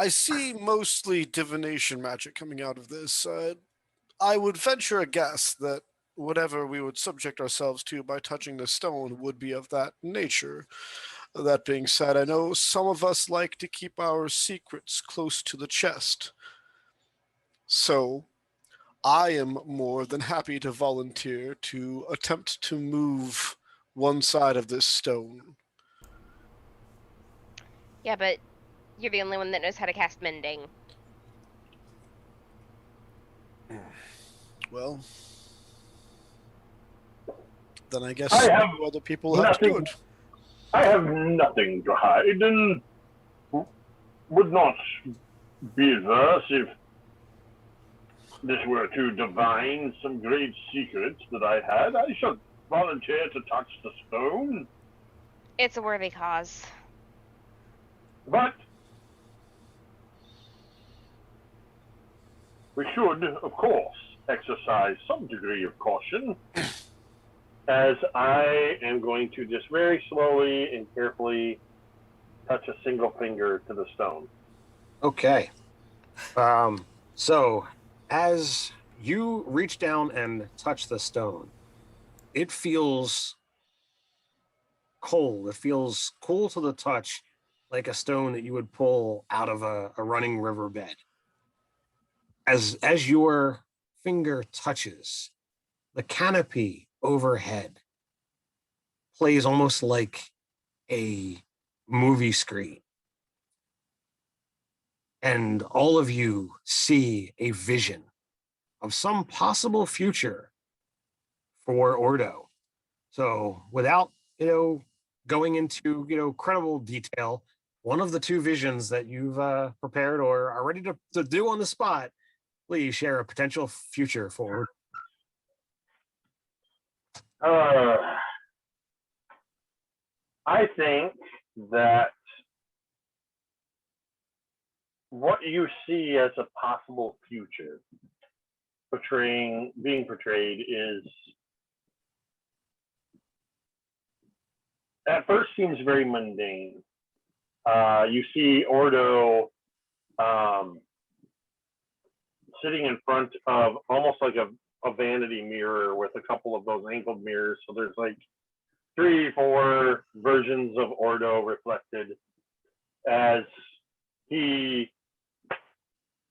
see mostly divination magic coming out of this. I would venture a guess that whatever we would subject ourselves to by touching the stone would be of that nature. That being said, I know some of us like to keep our secrets close to the chest. So I am more than happy to volunteer to attempt to move one side of this stone. Yeah, but you're the only one that knows how to cast mending. Well, then I guess I have two other people have to do nothing. it. I have nothing to hide, and would not be averse if this were to divine some great secrets that I had. I shall volunteer to touch the stone. It's a worthy cause. But we should, of course, exercise some degree of caution, as I am going to just very slowly and carefully touch a single finger to the stone. Okay. So as you reach down and touch the stone, it feels cold. It feels cool to the touch, like a stone that you would pull out of a running riverbed. As your finger touches, the canopy overhead plays almost like a movie screen. And all of you see a vision of some possible future for Ordo. So without, going into, credible detail, one of the two visions that you've prepared or are ready to do on the spot, please share a potential future for. I think that what you see as a possible future being portrayed is, at first, seems very mundane. You see Ordo sitting in front of almost like a vanity mirror with a couple of those angled mirrors. So there's like 3-4 versions of Ordo reflected as he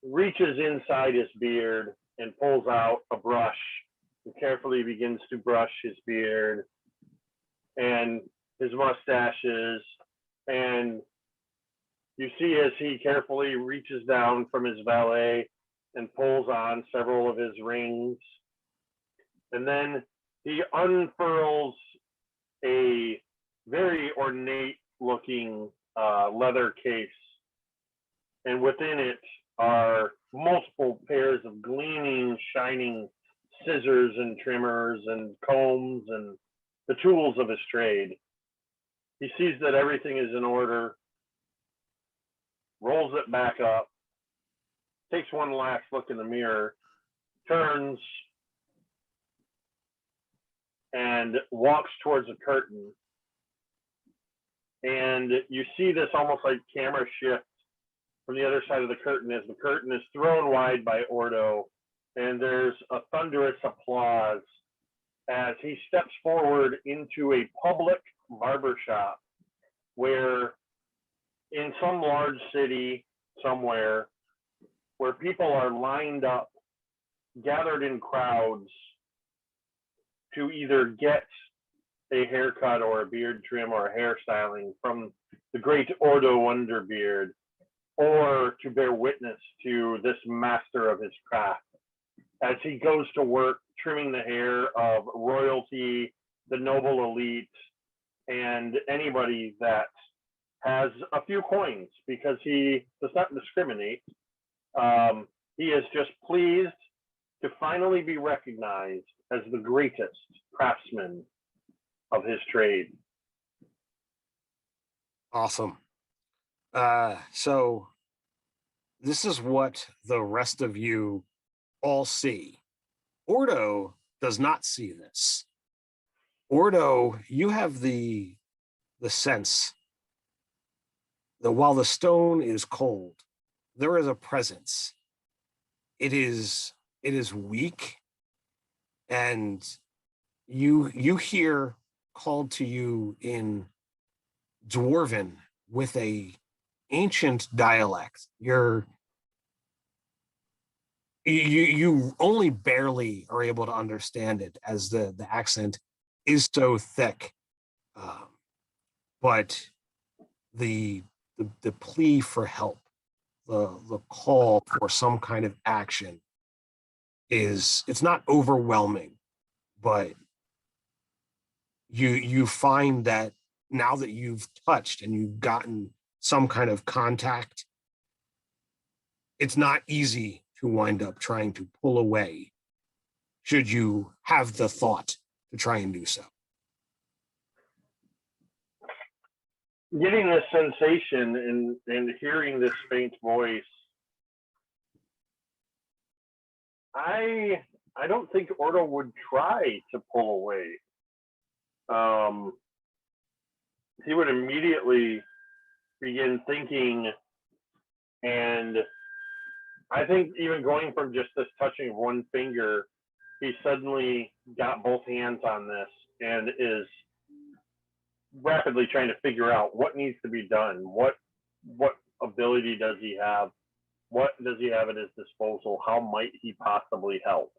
reaches inside his beard and pulls out a brush and carefully begins to brush his beard and his mustaches. And you see as he carefully reaches down from his valet and pulls on several of his rings. And then he unfurls a very ornate looking leather case. And within it are multiple pairs of gleaming, shining scissors and trimmers and combs and the tools of his trade. He sees that everything is in order, rolls it back up, takes one last look in the mirror, turns, and walks towards a curtain. And you see this almost like camera shift from the other side of the curtain as the curtain is thrown wide by Ordo, and there's a thunderous applause as he steps forward into a public barbershop where in some large city somewhere where people are lined up, gathered in crowds to either get a haircut or a beard trim or a hairstyling from the great Ordo Underbeard, or to bear witness to this master of his craft as he goes to work trimming the hair of royalty, the noble elite, and anybody that has a few coins, because he does not discriminate. He is just pleased to finally be recognized as the greatest craftsman of his trade. Awesome. So this is what the rest of you all see. Ordo does not see this. Ordo, you have the sense that while the stone is cold, there is a presence. It is weak, and you hear called to you in Dwarven with a ancient dialect. you only barely are able to understand it as the accent is so thick. But the plea for help, the call for some kind of action it's not overwhelming, but you find that now that you've touched and you've gotten some kind of contact, it's not easy to wind up trying to pull away should you have the thought to try and do so. Getting this sensation and hearing this faint voice, I don't think Ordo would try to pull away. He would immediately begin thinking, and I think even going from just this touching of one finger, he suddenly got both hands on this and is rapidly trying to figure out what needs to be done. What ability does he have? What does he have at his disposal? How might he possibly help?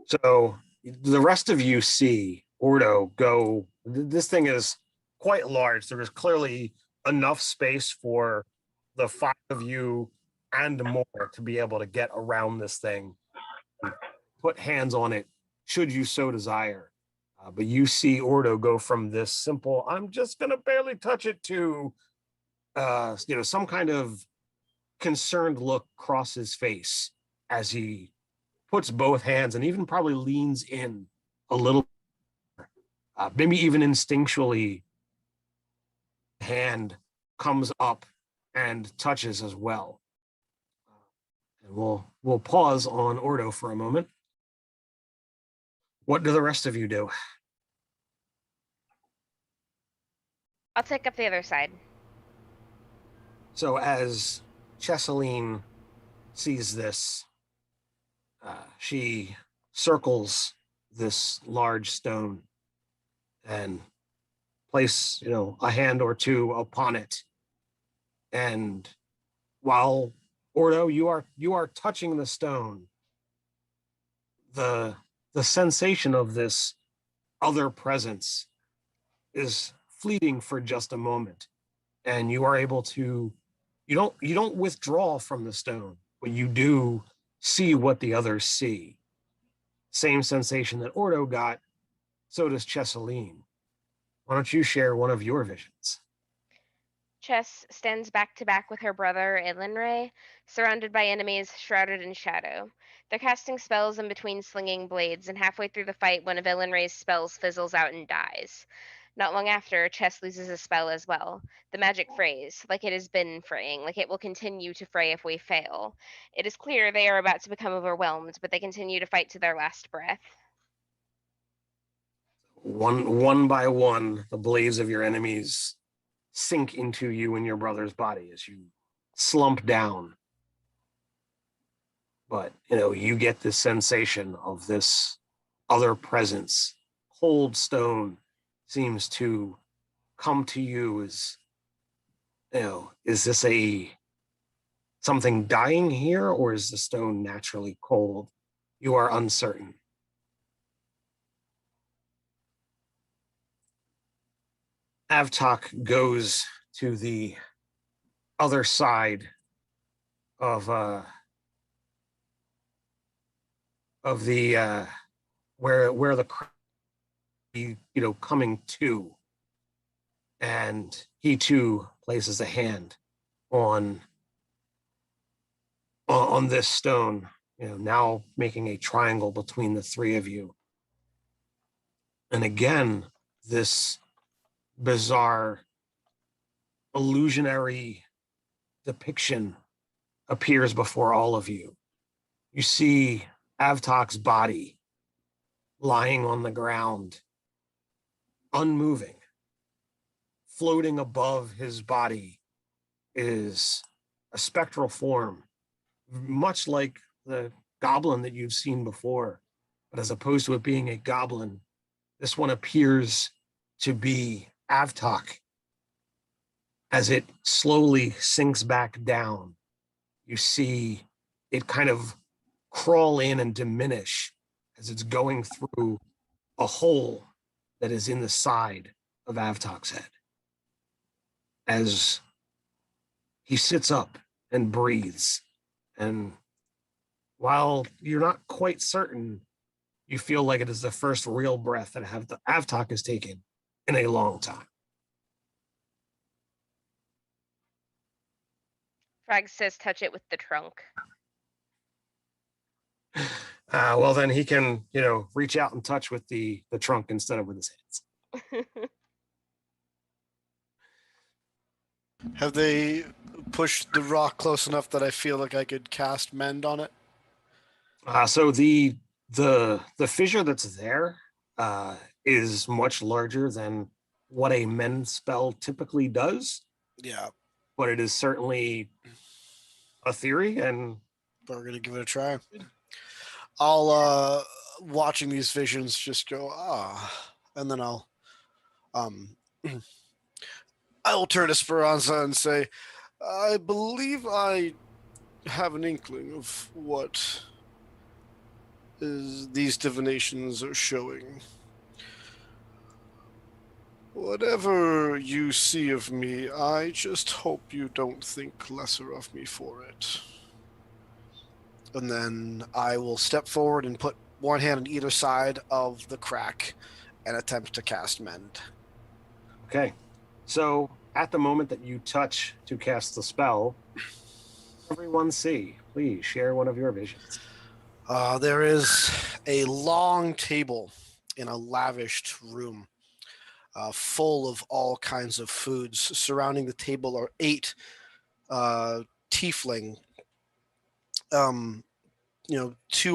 So the rest of you see Ordo go. This thing is quite large. There is clearly enough space for the 5 of you and more to be able to get around this thing, put hands on it, should you so desire. But you see Ordo go from this simple, I'm just going to barely touch it, to, some kind of concerned look cross his face as he puts both hands and even probably leans in a little, maybe even instinctually, hand comes up and touches as well. And we'll pause on Ordo for a moment. What do the rest of you do? I'll take up the other side. So as Chessaline sees this, she circles this large stone and place, a hand or two upon it. And while Ordo, you are touching the stone, the sensation of this other presence is fleeting for just a moment, and you are able to, you don't withdraw from the stone, but you do see what the others see. Same sensation that Ordo got, so does Chessaline. Why don't you share one of your visions? Chess stands back to back with her brother, Elinray, surrounded by enemies shrouded in shadow. They're casting spells in between slinging blades, and halfway through the fight, one of Elinray's spells fizzles out and dies. Not long after, Chess loses a spell as well. The magic frays, like it has been fraying, like it will continue to fray if we fail. It is clear they are about to become overwhelmed, but they continue to fight to their last breath. One by one, the blades of your enemies sink into you and your brother's body as you slump down. But, you get this sensation of this other presence. Cold stone seems to come to you as, is this something dying here, or is the stone naturally cold? You are uncertain. Avtok goes to the other side of the where the coming to, and he too places a hand on this stone, now making a triangle between the 3 of you. And again, this bizarre illusionary depiction appears before all of you. You see Avtok's body lying on the ground, unmoving. Floating above his body is a spectral form, much like the goblin that you've seen before. But as opposed to it being a goblin, this one appears to be Avtok. As it slowly sinks back down, you see it kind of crawl in and diminish as it's going through a hole that is in the side of Avtok's head. As he sits up and breathes, and while you're not quite certain, you feel like it is the first real breath that Avtok has taken in a long time. Frag says touch it with the trunk. Well, then he can, reach out and touch with the trunk instead of with his hands. Have they pushed the rock close enough that I feel like I could cast Mend on it? So the fissure that's there is much larger than what a Mend spell typically does. Yeah. But it is certainly a theory, and But we're gonna give it a try. I'll watching these visions just go and then I'll I will turn to Speranza and say, I believe I have an inkling of what these divinations are showing. Whatever you see of me, I just hope you don't think lesser of me for it. And then I will step forward and put one hand on either side of the crack and attempt to cast Mend. Okay. So at the moment that you touch to cast the spell, everyone see, please share one of your visions. There is a long table in a lavished room, full of all kinds of foods. Surrounding the table are 8 tiefling. 2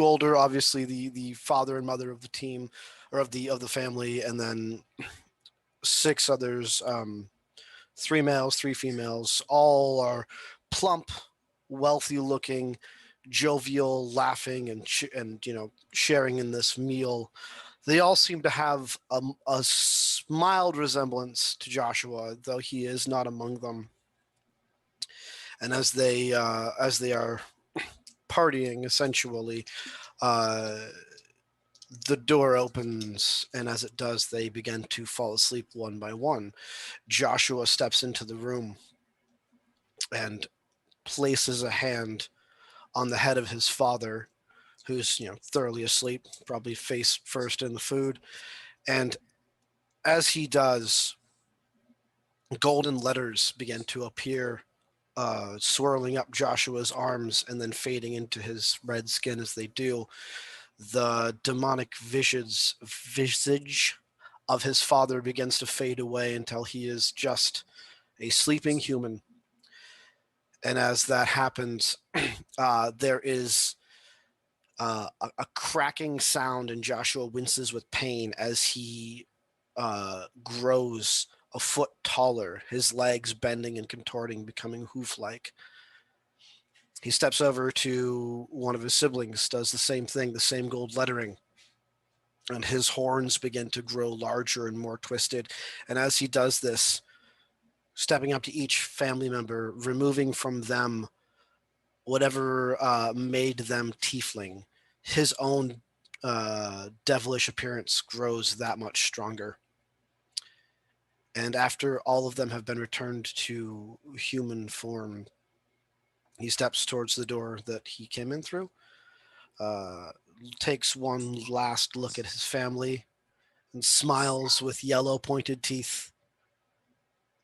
older, obviously the father and mother of the team, or of the family, and then 6 others, 3 males, 3 females. All are plump, wealthy looking, jovial, laughing, and sharing in this meal. They all seem to have a mild resemblance to Joshua, though he is not among them. And as they are partying, essentially, the door opens, and as it does, they begin to fall asleep one by one. Joshua steps into the room and places a hand on the head of his father, who's thoroughly asleep, probably face first in the food. And as he does, golden letters begin to appear, swirling up Joshua's arms and then fading into his red skin as they do. The demonic visage of his father begins to fade away until he is just a sleeping human. And as that happens, there is a cracking sound, and Joshua winces with pain as he grows a foot taller, his legs bending and contorting, becoming hoof-like. He steps over to one of his siblings, does the same thing, the same gold lettering, and his horns begin to grow larger and more twisted. And as he does this, stepping up to each family member, removing from them whatever made them tiefling, his own devilish appearance grows that much stronger. And after all of them have been returned to human form, he steps towards the door that he came in through, takes one last look at his family, and smiles with yellow pointed teeth,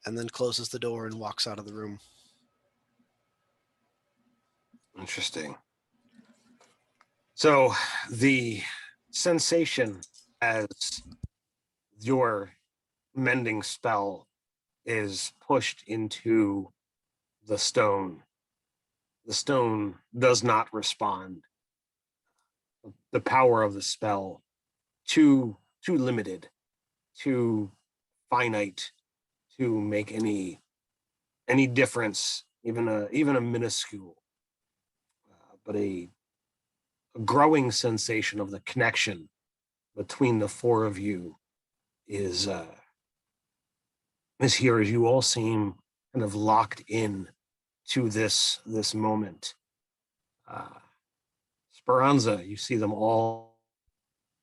and then closes the door and walks out of the room. Interesting. So the sensation as your mending spell is pushed into the stone does not respond. The power of the spell too limited, too finite to make any difference, even a minuscule, but a growing sensation of the connection between the 4 of you is here, as you all seem kind of locked in to this moment. Speranza, you see them all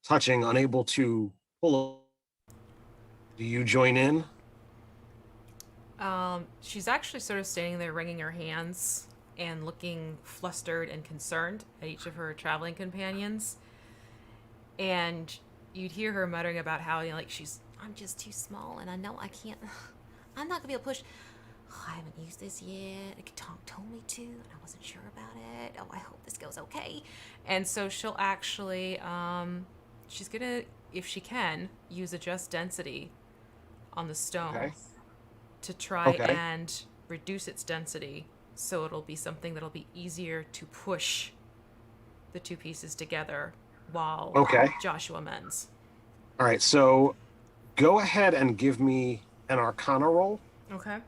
touching, unable to pull. Do you join in? She's actually sort of standing there wringing her hands and looking flustered and concerned at each of her traveling companions. And you'd hear her muttering about how, you know, like, I'm just too small and I know I can't, I'm not gonna be able to push. Oh, I haven't used this yet. Tom told me to, and I wasn't sure about it. Oh, I hope this goes okay. And so she'll actually, she's gonna, if she can, use adjust density on the stone. Okay. To try and reduce its density so it'll be something that'll be easier to push the two pieces together while Joshua mends. All right, so go ahead and give me an Arcana roll. Okay.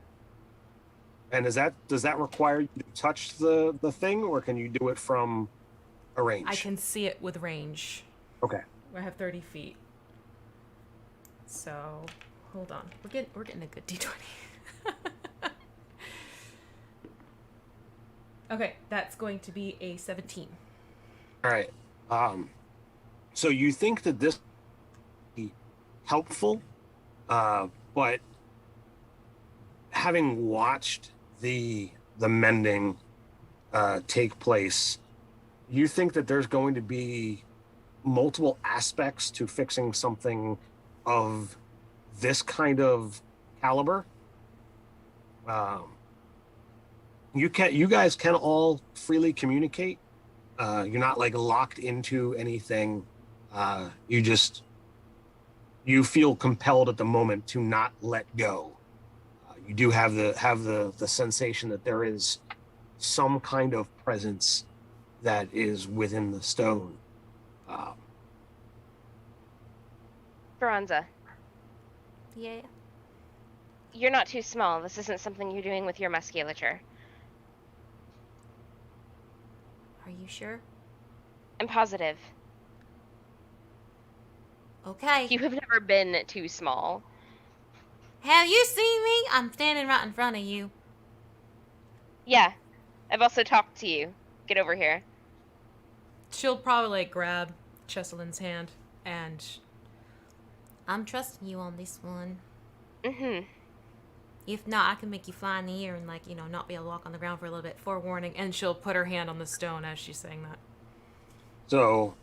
And does that require you to touch the thing, or can you do it from a range? I can see it with range. Okay. I have 30 feet. So hold on. We're getting a good D20. Okay, that's going to be a 17. All right. So you think that this be helpful, but having watched the mending take place, you think that there's going to be multiple aspects to fixing something of this kind of caliber. You guys can all freely communicate. You're not like locked into anything. You feel compelled at the moment to not let go. You do have the sensation that there is some kind of presence that is within the stone. Speranza, Yeah. you're not too small. This isn't something you're doing with your musculature. Are you sure? I'm positive. Okay. You have never been too small. Have you seen me? I'm standing right in front of you. Yeah, I've also talked to you. Get over here. She'll probably like grab Cheselin's hand and I'm trusting you on this one. Mm-hmm. If not, I can make you fly in the air and, like, you know, not be able to walk on the ground for a little bit. forewarning, and she'll put her hand on the stone as she's saying that. So,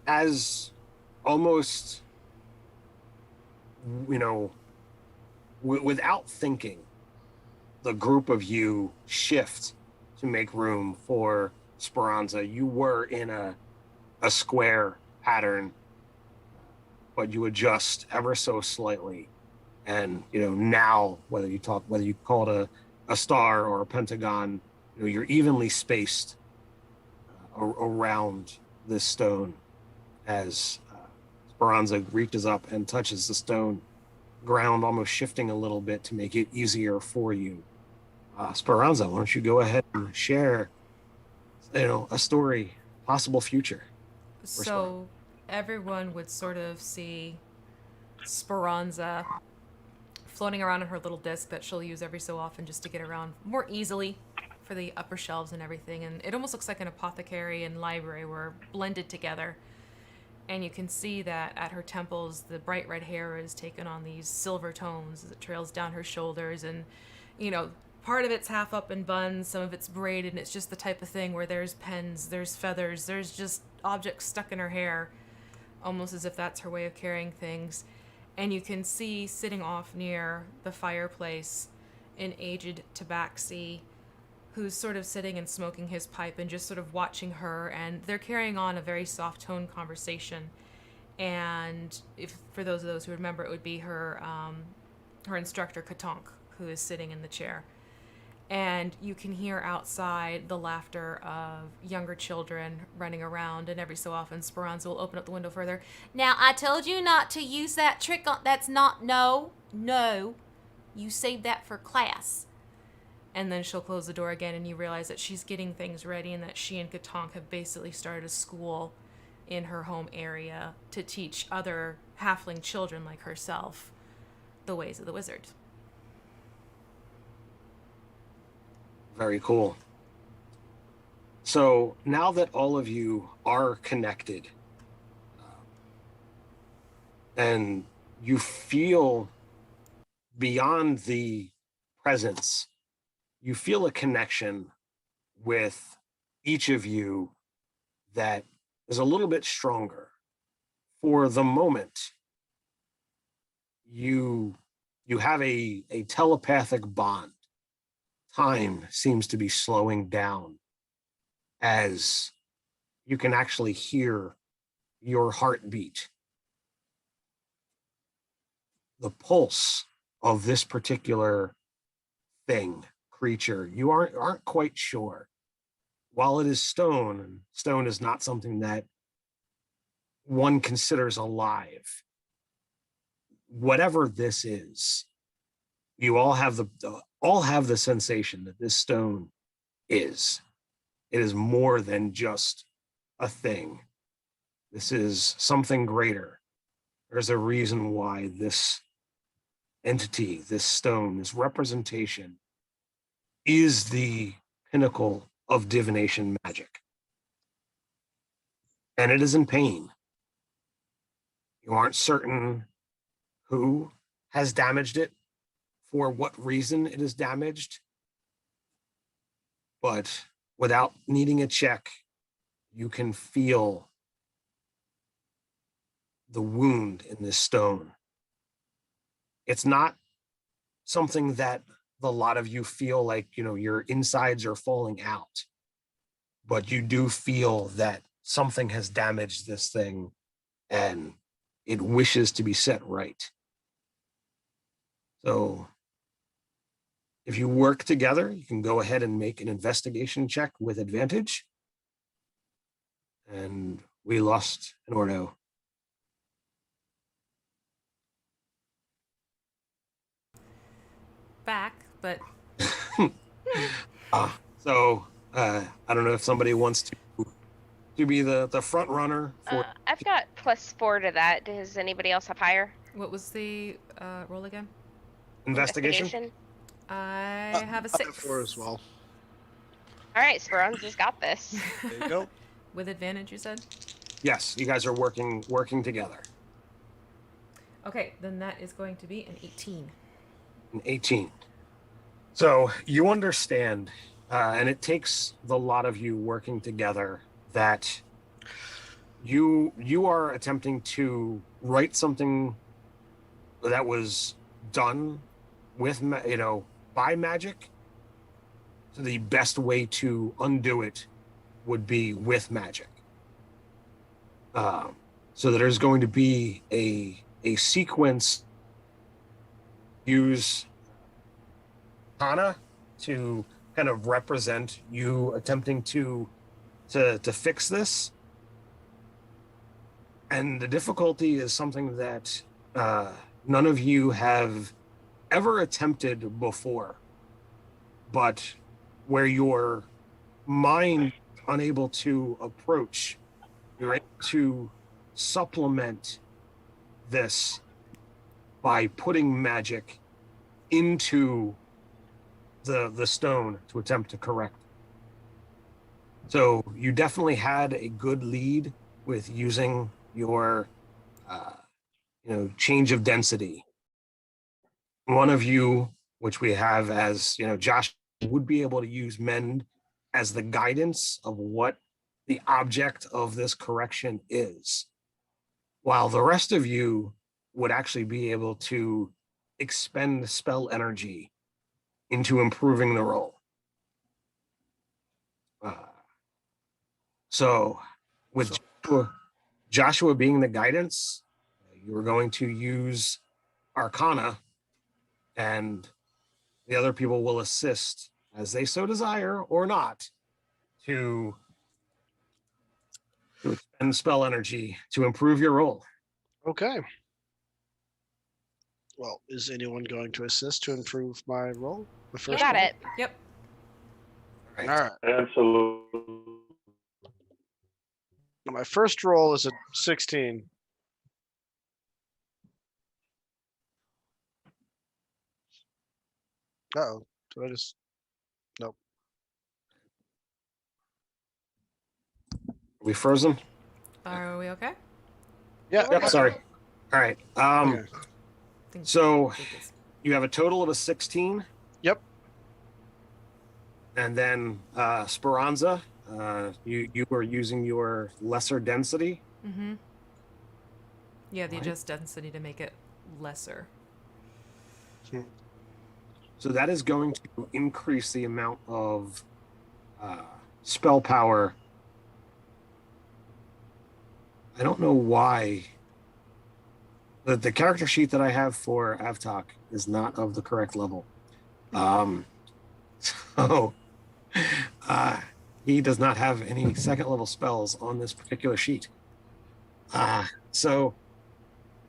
as almost, you know, without thinking, the group of you shift to make room for Speranza. You were in a square pattern, but you adjust ever so slightly. And, you know, now whether you call it a star or a pentagon, you know, you're evenly spaced around this stone as Speranza reaches up and touches the stone ground, almost shifting a little bit to make it easier for you. Speranza, why don't you go ahead and share, you know, a story, possible future. So everyone would sort of see Speranza floating around in her little disc that she'll use every so often just to get around more easily for the upper shelves and everything. And it almost looks like an apothecary and library were blended together. And you can see that at her temples, the bright red hair is taken on these silver tones as it trails down her shoulders. And, you know, part of it's half up in buns, some of it's braided, and it's just the type of thing where there's pens, there's feathers, there's just objects stuck in her hair, almost as if that's her way of carrying things. And you can see sitting off near the fireplace an aged tabaxi who's sort of sitting and smoking his pipe and just sort of watching her, and they're carrying on a very soft tone conversation. And if for those who remember, it would be her her instructor Katonk, who is sitting in the chair. And you can hear outside the laughter of younger children running around, and every so often Speranza will open up the window further. Now, I told you not to use that trick on... That's not... No. You saved that for class. And then she'll close the door again, and you realize that she's getting things ready and that she and Katonk have basically started a school in her home area to teach other halfling children like herself the ways of the wizard. Very cool. So now that all of you are connected, and you feel beyond the presence, you feel a connection with each of you that is a little bit stronger. For the moment, you have a telepathic bond. Time seems to be slowing down as you can actually hear your heartbeat. The pulse of this particular thing, creature, you aren't quite sure. While it is stone, and stone is not something that one considers alive, whatever this is, you all have the sensation that this stone is. It is more than just a thing. This is something greater. There's a reason why this entity, this stone, this representation is the pinnacle of divination magic. And it is in pain. You aren't certain who has damaged it, for what reason it is damaged, but without needing a check, you can feel the wound in this stone. It's not something that a lot of you feel like, your insides are falling out, but you do feel that something has damaged this thing and it wishes to be set right. So if you work together, you can go ahead and make an investigation check with advantage. And we lost an Ordo. Back, but So I don't know if somebody wants to be the front runner for. I've got +4 to that. Does anybody else have higher? what was the roll again? Investigation? I have a I 6. have 4 as well. All right, Speranza's got this. There you go. With advantage, you said? Yes, you guys are working together. Okay, then that is going to be an 18. An 18. So you understand, and it takes the lot of you working together, that you are attempting to write something that was done with by magic. So the best way to undo it would be with magic. So there's going to be a sequence. Use Hana to kind of represent you attempting to fix this. And the difficulty is something that none of you have ever attempted before, but where your mind is unable to approach, you're able to supplement this by putting magic into the stone to attempt to correct. So you definitely had a good lead with using your change of density. One of you, which we have as Josh, would be able to use mend as the guidance of what the object of this correction is, while the rest of you would actually be able to expend spell energy into improving the roll. So with Joshua being the guidance, you are going to use Arcana, and the other people will assist as they so desire or not to expend spell energy to improve your roll. Okay. Well, is anyone going to assist to improve my roll? The You first got roll? it. Yep. All right. Absolutely. My first roll is a 16. Uh-oh. Did I just... Nope. We frozen? Are we okay? Yeah. Yep, sorry. All right. Okay. So I think it's- you have a total of a 16, Yep. and then Speranza, you are using your lesser density. Yeah, the Right. adjust density to make it lesser. So that is going to increase the amount of spell power. I don't know why. The character sheet that I have for Avtok is not of the correct level. So he does not have any second level spells on this particular sheet. So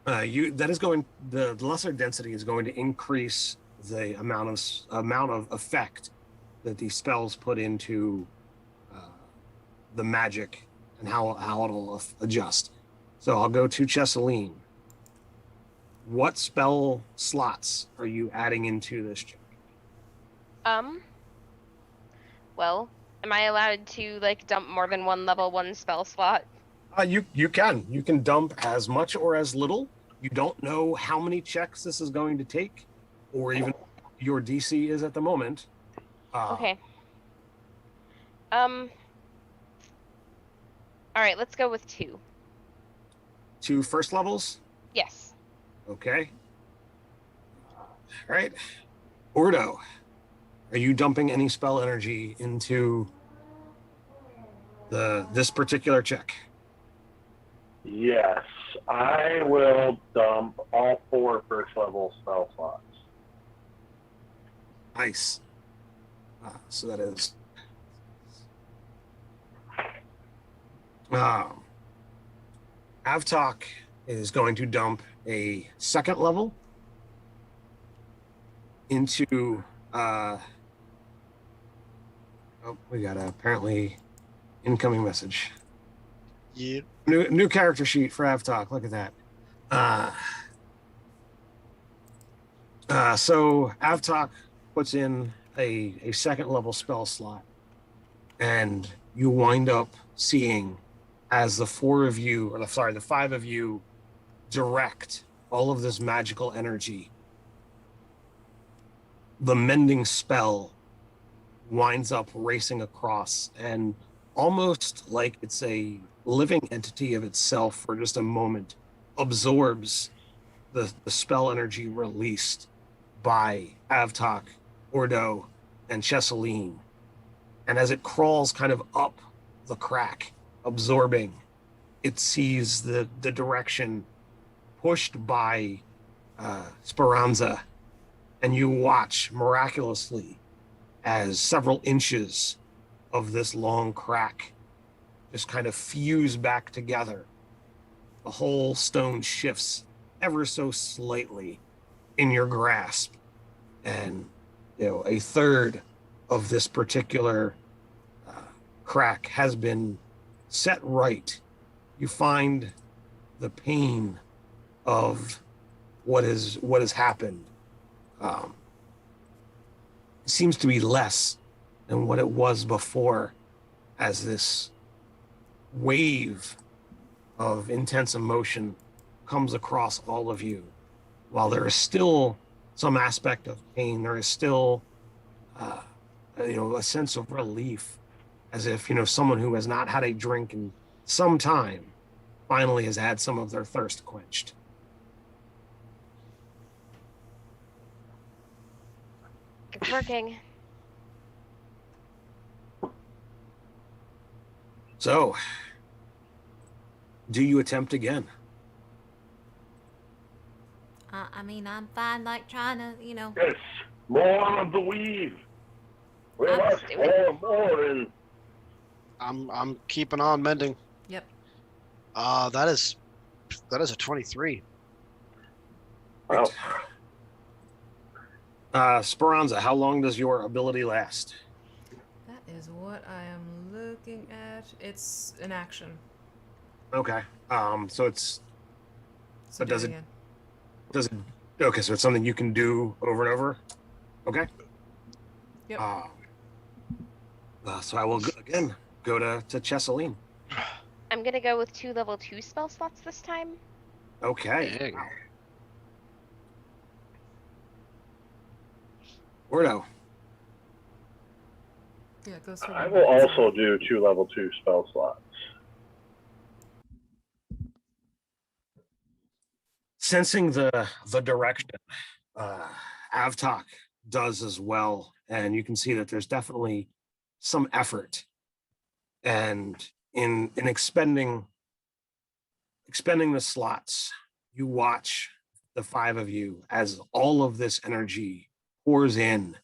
that is going, the lesser density is going to increase the amount of effect that these spells put into the magic and how it'll adjust. So I'll go to Chessaline. What spell slots are you adding into this check? Well, am I allowed to like dump more than one level 1 spell slot? You can dump as much or as little. You don't know how many checks this is going to take, or even your DC is at the moment. Okay. All right, let's go with 2. 2 first levels. Yes. Okay. All right. Ordo, are you dumping any spell energy into this particular check? Yes, I will dump all 4 first level spell slots. Nice. So that is. Avtok is going to dump a second level into. Oh, we got a apparently incoming message. Yeah. New character sheet for Avtok. Look at that. So Avtok puts in a second level spell slot, and you wind up seeing as the 5 of you direct all of this magical energy. The mending spell winds up racing across, and almost like it's a living entity of itself for just a moment, absorbs the spell energy released by Avtok, Ordo, and Chessaline. And as it crawls kind of up the crack, absorbing, it sees the direction pushed by Speranza, and you watch miraculously as several inches of this long crack just kind of fuse back together. The whole stone shifts ever so slightly in your grasp, and a third of this particular crack has been set right. You find the pain of what has happened seems to be less than what it was before, as this wave of intense emotion comes across all of you. While there is still some aspect of pain, there is still a sense of relief, as if someone who has not had a drink in some time finally has had some of their thirst quenched. It's working. So, do you attempt again? I mean, I'm fine, like, trying to, Yes, more of the weave. We I'm must doing it. pour more in. I'm keeping on mending. Yep. That is a 23. Well, Speranza, how long does your ability last? That is what I am looking at. It's an action. Okay. So it's So But do does it- again. okay, so it's something you can do over and over. Okay. Yep. So I will again go to Chessaline. I'm gonna go with 2 level 2 spell slots this time. Okay. Dang. Ordo. Yeah, it goes for I one will weapon also do 2 level 2 spell slots. Sensing the direction, Avtok does as well, and you can see that there's definitely some effort, and in expending the slots, you watch the 5 of you as all of this energy pours in,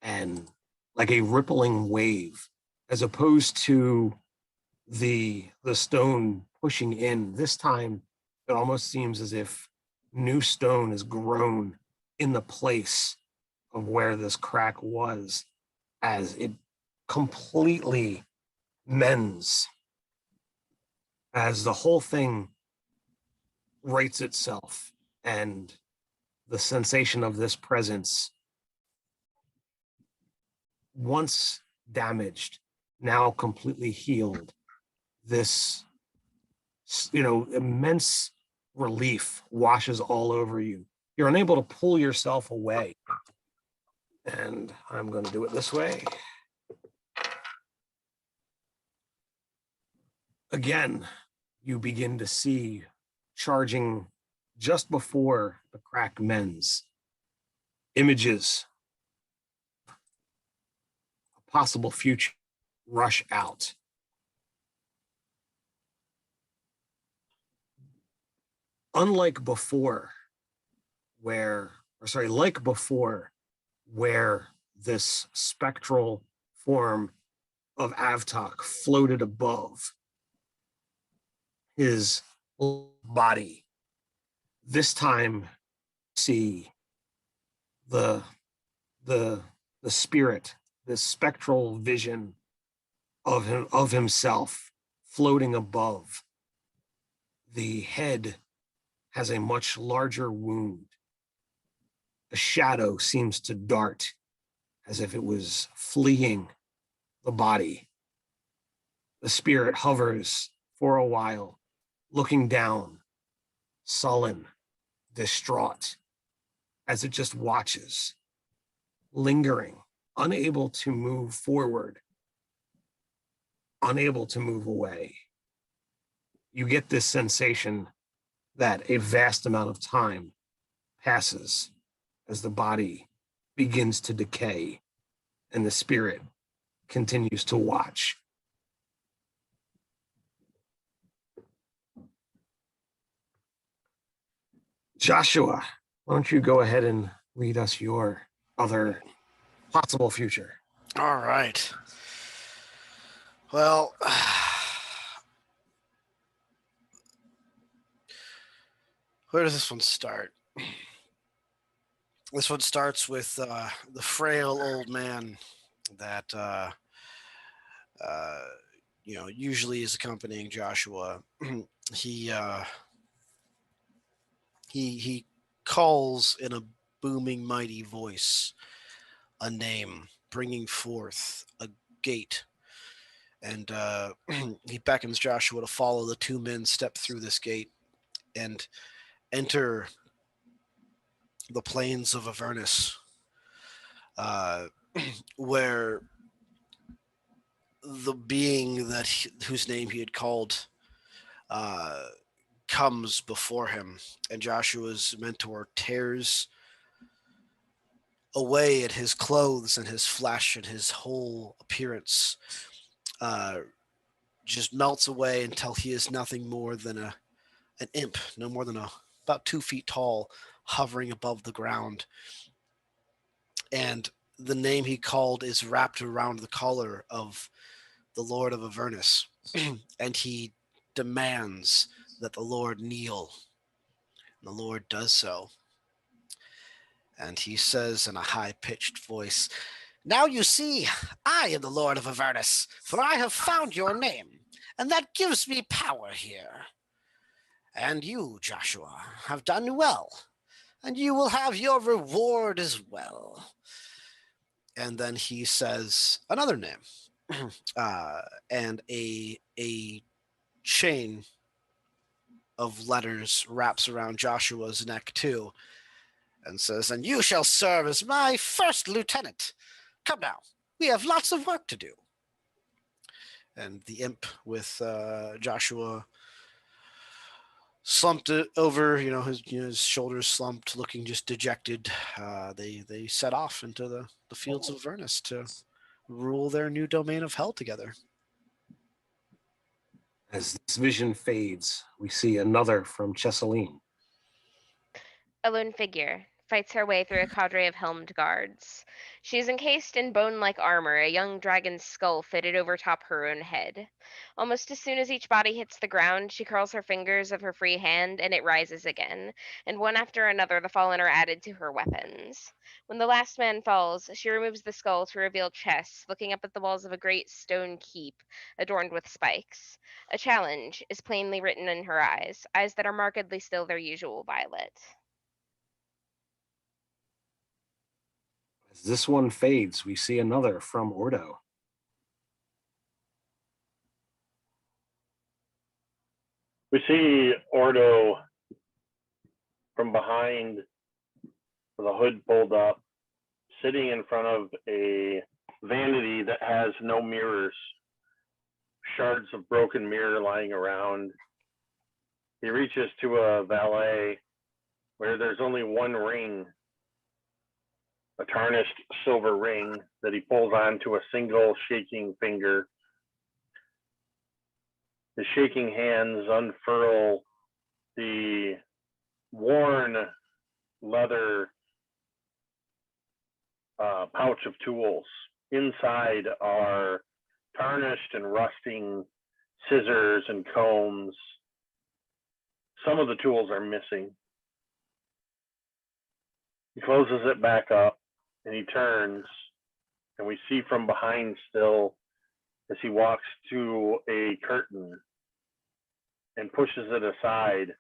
and like a rippling wave, as opposed to the stone pushing in. This time, it almost seems as if new stone is grown in the place of where this crack was, as it completely mends, as the whole thing rights itself, and the sensation of this presence, once damaged, now completely healed. This, immense relief washes all over you. You're unable to pull yourself away. And I'm going to do it this way. Again, you begin to see, charging just before the crack mends, images, a possible future rush out. Unlike before, like before, where this spectral form of Avtok floated above his body. This time, see the spirit, this spectral vision of himself floating above. The head has a much larger wound. A shadow seems to dart as if it was fleeing the body. The spirit hovers for a while, looking down, sullen, distraught, as it just watches, lingering, unable to move forward, unable to move away. You get this sensation that a vast amount of time passes as the body begins to decay and the spirit continues to watch. Joshua, why don't you go ahead and read us your other possible future? All right. Well, where does this one start? This one starts with the frail old man that usually is accompanying Joshua. he he calls in a booming, mighty voice a name, bringing forth a gate, and he beckons Joshua to follow the 2 men, step through this gate, and enter the plains of Avernus, where the being whose name he had called comes before him, and Joshua's mentor tears away at his clothes and his flesh, and his whole appearance just melts away until he is nothing more than an imp, no more than about 2 feet tall, hovering above the ground. And the name he called is wrapped around the collar of the Lord of Avernus, and he demands that the Lord kneel. And the Lord does so. And he says in a high-pitched voice, "Now you see, I am the Lord of Avernus, for I have found your name, and that gives me power here. And you, Joshua, have done well, and you will have your reward as well." And then he says another name, and a chain of letters wraps around Joshua's neck too, and says, "And you shall serve as my first lieutenant. Come now, we have lots of work to do." And the imp with Joshua slumped over, his shoulders slumped, looking just dejected. They set off into the fields of Avernus to rule their new domain of hell together. As this vision fades, we see another from Chessaline. A lone figure fights her way through a cadre of helmed guards. She is encased in bone-like armor, a young dragon's skull fitted over top her own head. Almost as soon as each body hits the ground, she curls her fingers of her free hand, and it rises again, and one after another the fallen are added to her weapons. When the last man falls, she removes the skull to reveal chests, looking up at the walls of a great stone keep adorned with spikes. A challenge is plainly written in her eyes that are markedly still their usual violet. As this one fades, we see another from Ordo. We see Ordo from behind with a hood pulled up, sitting in front of a vanity that has no mirrors, shards of broken mirror lying around. He reaches to a valet where there's only one ring, a tarnished silver ring that he pulls onto a single shaking finger. His shaking hands unfurl the worn leather pouch of tools. Inside are tarnished and rusting scissors and combs. Some of the tools are missing. He closes it back up and he turns, and we see from behind still as he walks to a curtain and pushes it aside.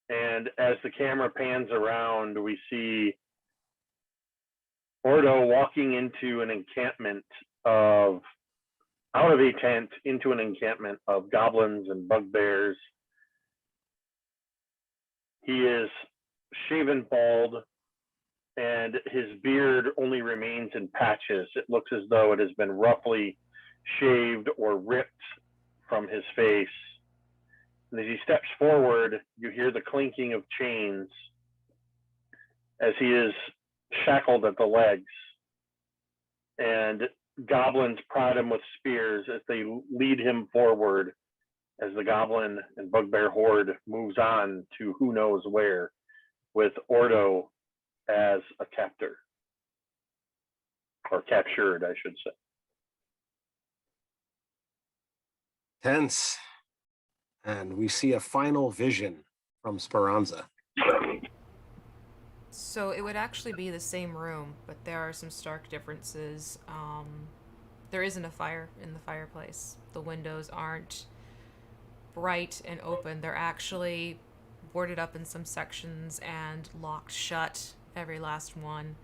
And as the camera pans around, we see Ordo walking into an encampment out of a tent into an encampment of goblins and bugbears. He is shaven bald, and his beard only remains in patches. It looks as though it has been roughly shaved or ripped from his face. And as he steps forward, you hear the clinking of chains as he is shackled at the legs. And goblins prod him with spears as they lead him forward as the goblin and bugbear horde moves on to who knows where, with Ordo as a captor, or captured, I should say. Tense. And we see a final vision from Speranza. So it would actually be the same room, but there are some stark differences. There isn't a fire in the fireplace. The windows aren't bright and open. They're actually boarded up in some sections and locked shut, every last one.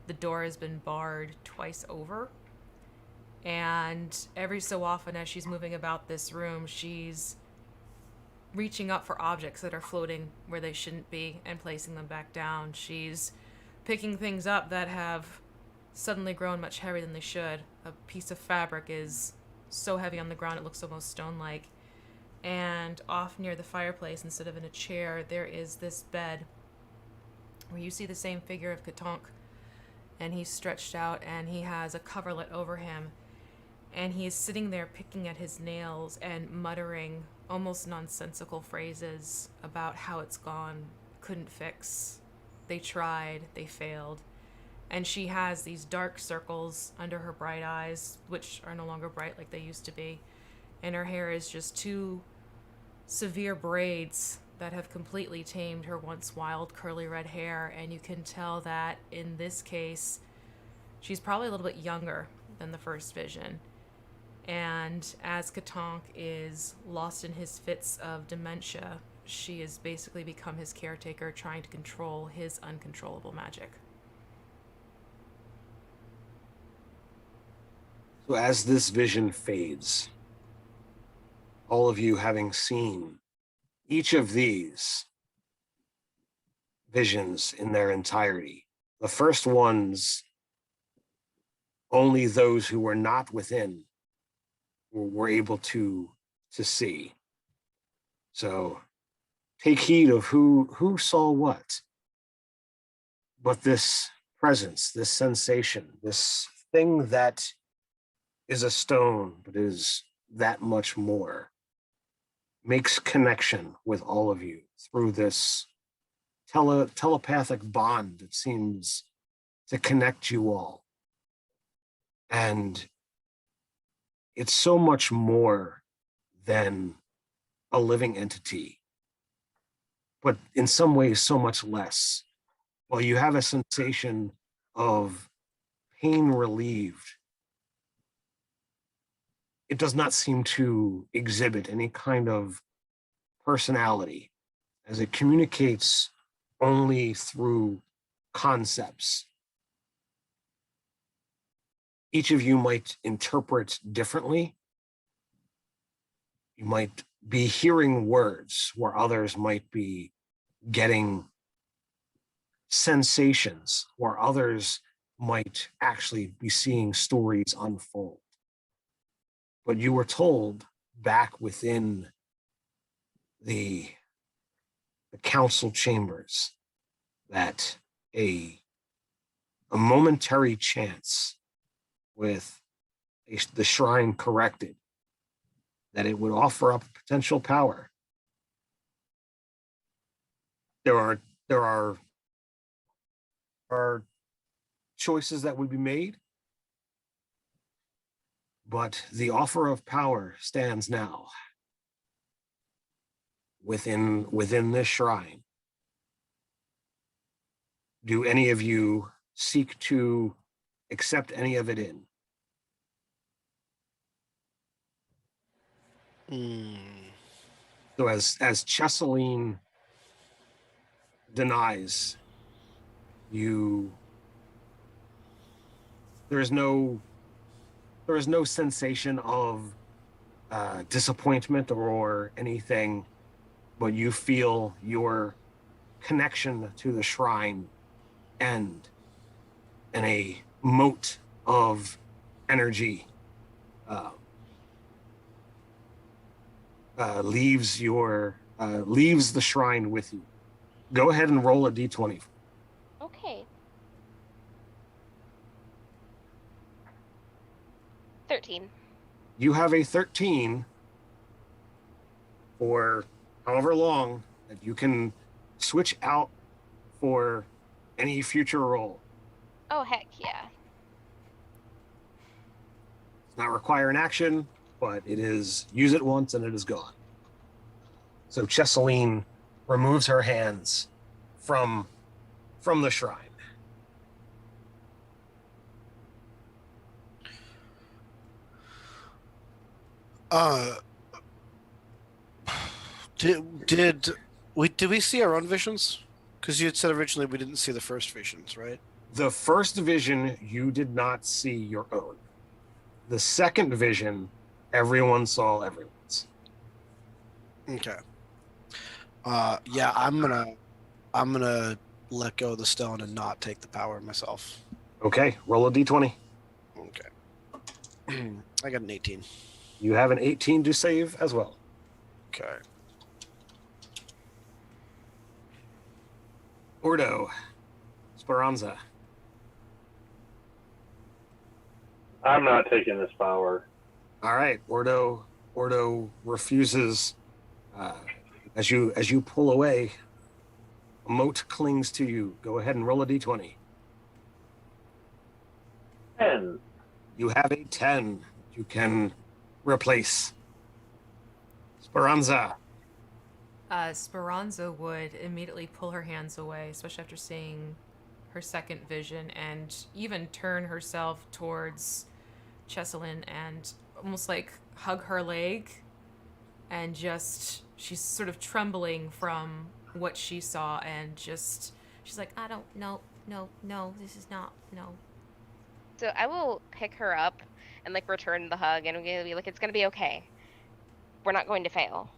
The door has been barred twice over. And every so often as she's moving about this room, she's reaching up for objects that are floating where they shouldn't be and placing them back down. She's picking things up that have suddenly grown much heavier than they should. A piece of fabric is so heavy on the ground it looks almost stone-like. And off near the fireplace, instead of in a chair, there is this bed where you see the same figure of Katonk, and he's stretched out and he has a coverlet over him, and he's sitting there picking at his nails and muttering almost nonsensical phrases about how it's gone, couldn't fix, they tried, they failed. And she has these dark circles under her bright eyes, which are no longer bright like they used to be, and her hair is just two severe braids that have completely tamed her once wild curly red hair. And you can tell that in this case she's probably a little bit younger than the first vision. And as Katonk is lost in his fits of dementia, she has basically become his caretaker, trying to control his uncontrollable magic. So as this vision fades, all of you having seen each of these visions in their entirety. The first ones, only those who were not within were able to see. So take heed of who saw what. But this presence, this sensation, this thing that is a stone, but is that much more, makes connection with all of you through this telepathic bond that seems to connect you all. And it's so much more than a living entity, but in some ways so much less. While you have a sensation of pain relieved, it does not seem to exhibit any kind of personality, as it communicates only through concepts. Each of you might interpret differently. You might be hearing words where others might be getting sensations where others might actually be seeing stories unfold. But you were told back within the council chambers that a momentary chance with the shrine corrected, that it would offer up potential power. There are choices that would be made, but the offer of power stands now within this shrine. Do any of you seek to accept any of it in? So as Chesseline denies, there is no sensation of disappointment or anything, but you feel your connection to the shrine end, and a moat of energy leaves the shrine with you. Go ahead and roll a d20. Okay. 13. You have a 13 for however long that you can switch out for any future roll. Oh, heck yeah. It's not require an action, but it is use it once and it is gone. So Chesseline removes her hands from the shrine. Did we see our own visions? Because you had said originally we didn't see the first visions, right? The first vision, you did not see your own. The second vision, everyone saw everyone's. Okay. Yeah, I'm gonna let go of the stone and not take the power myself. Okay, roll a d20. Okay. I got an 18. You have an 18 to save as well. Okay. Ordo, Speranza. I'm not taking this power. All right, Ordo refuses. As you pull away, a moat clings to you. Go ahead and roll a d20. 10. You have a 10. You can replace. Speranza. Speranza would immediately pull her hands away, especially after seeing her second vision, and even turn herself towards Chesseline and almost like hug her leg, and just she's sort of trembling from what she saw, and just she's like, I don't know, no, this is not, no. So I will pick her up and like return the hug, and I'm gonna be like, it's gonna be okay. we're not going to fail.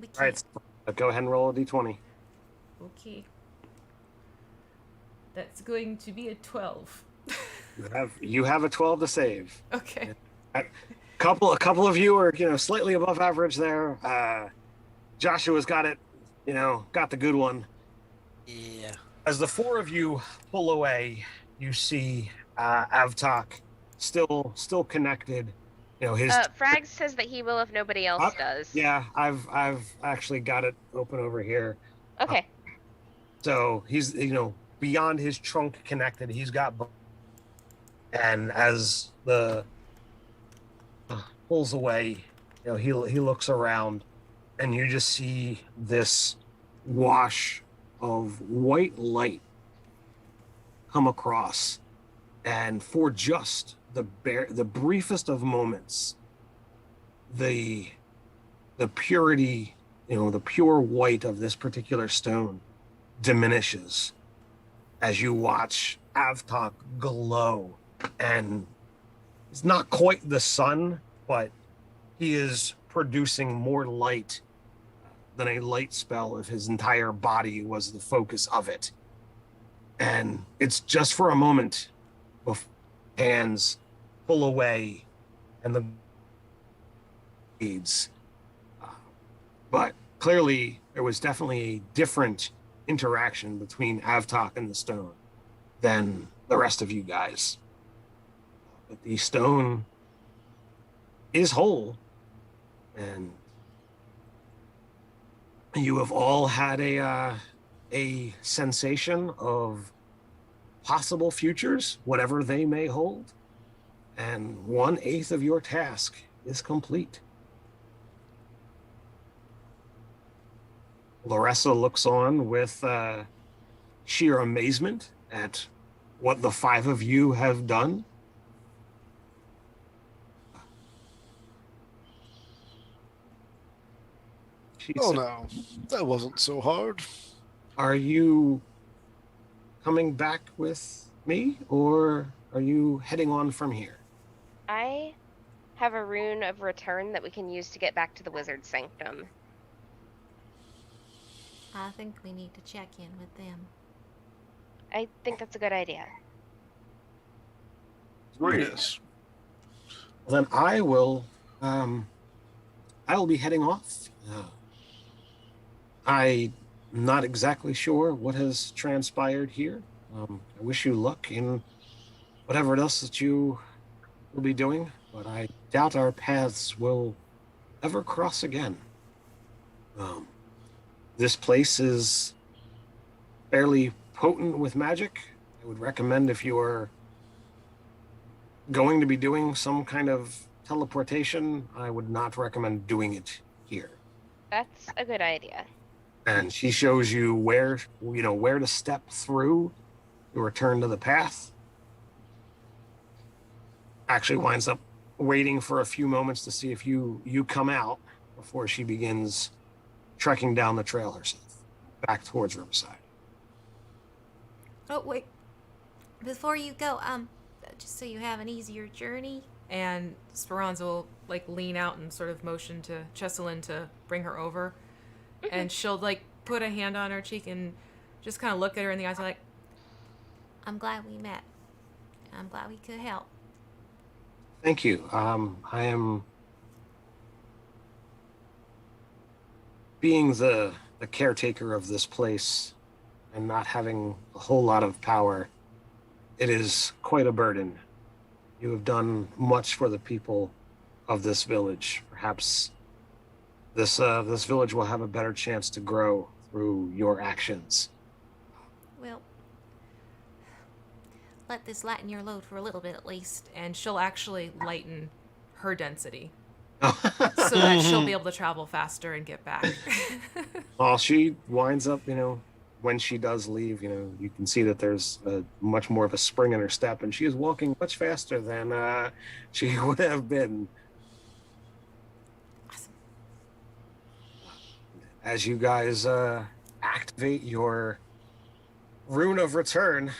We can't. All right, so go ahead and roll a d20. Okay. That's going to be a 12. You have a 12 to save. Okay. A couple of you are slightly above average there. Joshua's got it, got the good one. Yeah. As the four of you pull away, you see Avtok still connected. His Frags says that he will if nobody else does. yeah, I've actually got it open over here. Okay. So he's beyond his trunk connected. He's got and as the pulls away, he looks around, and you just see this wash of white light come across, and for just the briefest of moments, the purity, the pure white of this particular stone diminishes as you watch Avtok glow, and it's not quite the sun, but he is producing more light than a light spell if his entire body was the focus of it. And it's just for a moment before hands pull away and the beads. But clearly there was definitely a different interaction between Avtok and the stone than the rest of you guys. But the stone is whole, and you have all had a sensation of possible futures, whatever they may hold, and 1/8 of your task is complete. Larissa looks on with sheer amazement at what the 5 of you have done. Oh no, that wasn't so hard. Are you coming back with me, or are you heading on from here? I have a rune of return that we can use to get back to the wizard sanctum. I think we need to check in with them. I think that's a good idea. Yes. Well, then I will be heading off. I'm not exactly sure what has transpired here. I wish you luck in whatever else that you will be doing, but I doubt our paths will ever cross again. This place is fairly potent with magic. I would recommend, if you are going to be doing some kind of teleportation, I would not recommend doing it here. That's a good idea. And she shows you where to step through to return to the path. Actually winds up waiting for a few moments to see if you come out before she begins trekking down the trail herself, back towards Riverside. Oh, wait. Before you go, just so you have an easier journey. And Speranza will lean out and sort of motion to Cheselin to bring her over. And she'll put a hand on her cheek and just kind of look at her in the eyes and I'm glad we met. I'm glad we could help. Thank you. I am being the caretaker of this place and not having a whole lot of power. It is quite a burden. You have done much for the people of this village. Perhaps this village will have a better chance to grow through your actions. Well, let this lighten your load for a little bit at least. and she'll actually lighten her density so that she'll be able to travel faster and get back. Well, she winds up, when she does leave, you can see that there's much more of a spring in her step, and she is walking much faster than she would have been. Awesome. As you guys activate your rune of return,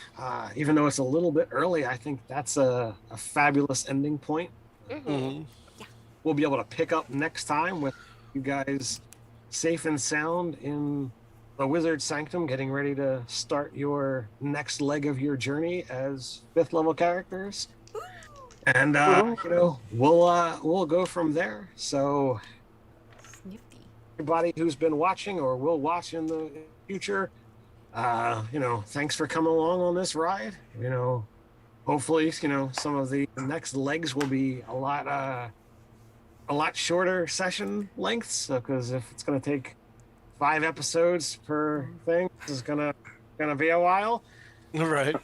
even though it's a little bit early, I think that's a fabulous ending point. Mm-hmm. we'll be able to pick up next time with you guys safe and sound in the Wizard Sanctum, getting ready to start your next leg of your journey as 5th level characters. And we'll go from there. So Snifty. everybody who's been watching or will watch in the future, thanks for coming along on this ride. Hopefully, some of the next legs will be a lot shorter session lengths, because if it's going to take 5 episodes per thing, this is gonna be a while. Right.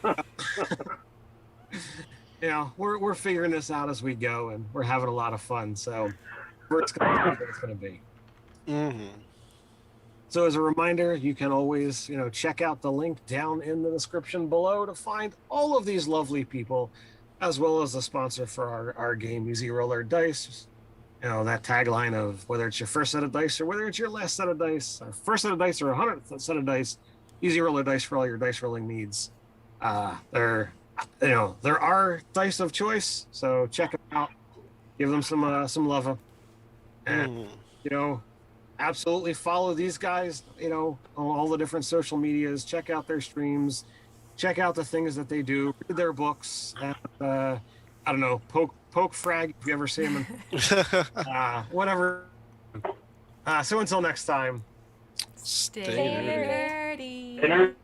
We're figuring this out as we go, and we're having a lot of fun. So it's gonna be. Mm-hmm. So as a reminder, you can always check out the link down in the description below to find all of these lovely people, as well as the sponsor for our game, Easy Roller Dice. That tagline of whether it's your first set of dice or whether it's your last set of dice, or first set of dice or 100th set of dice, Easy Roller Dice for all your dice rolling needs. There are dice of choice, so check them out, give them some love, and absolutely follow these guys. On all the different social medias. Check out their streams, check out the things that they do, read their books, and poke Frag if you ever see him. Whatever. So until next time. Stay Stay nerdy. Energy.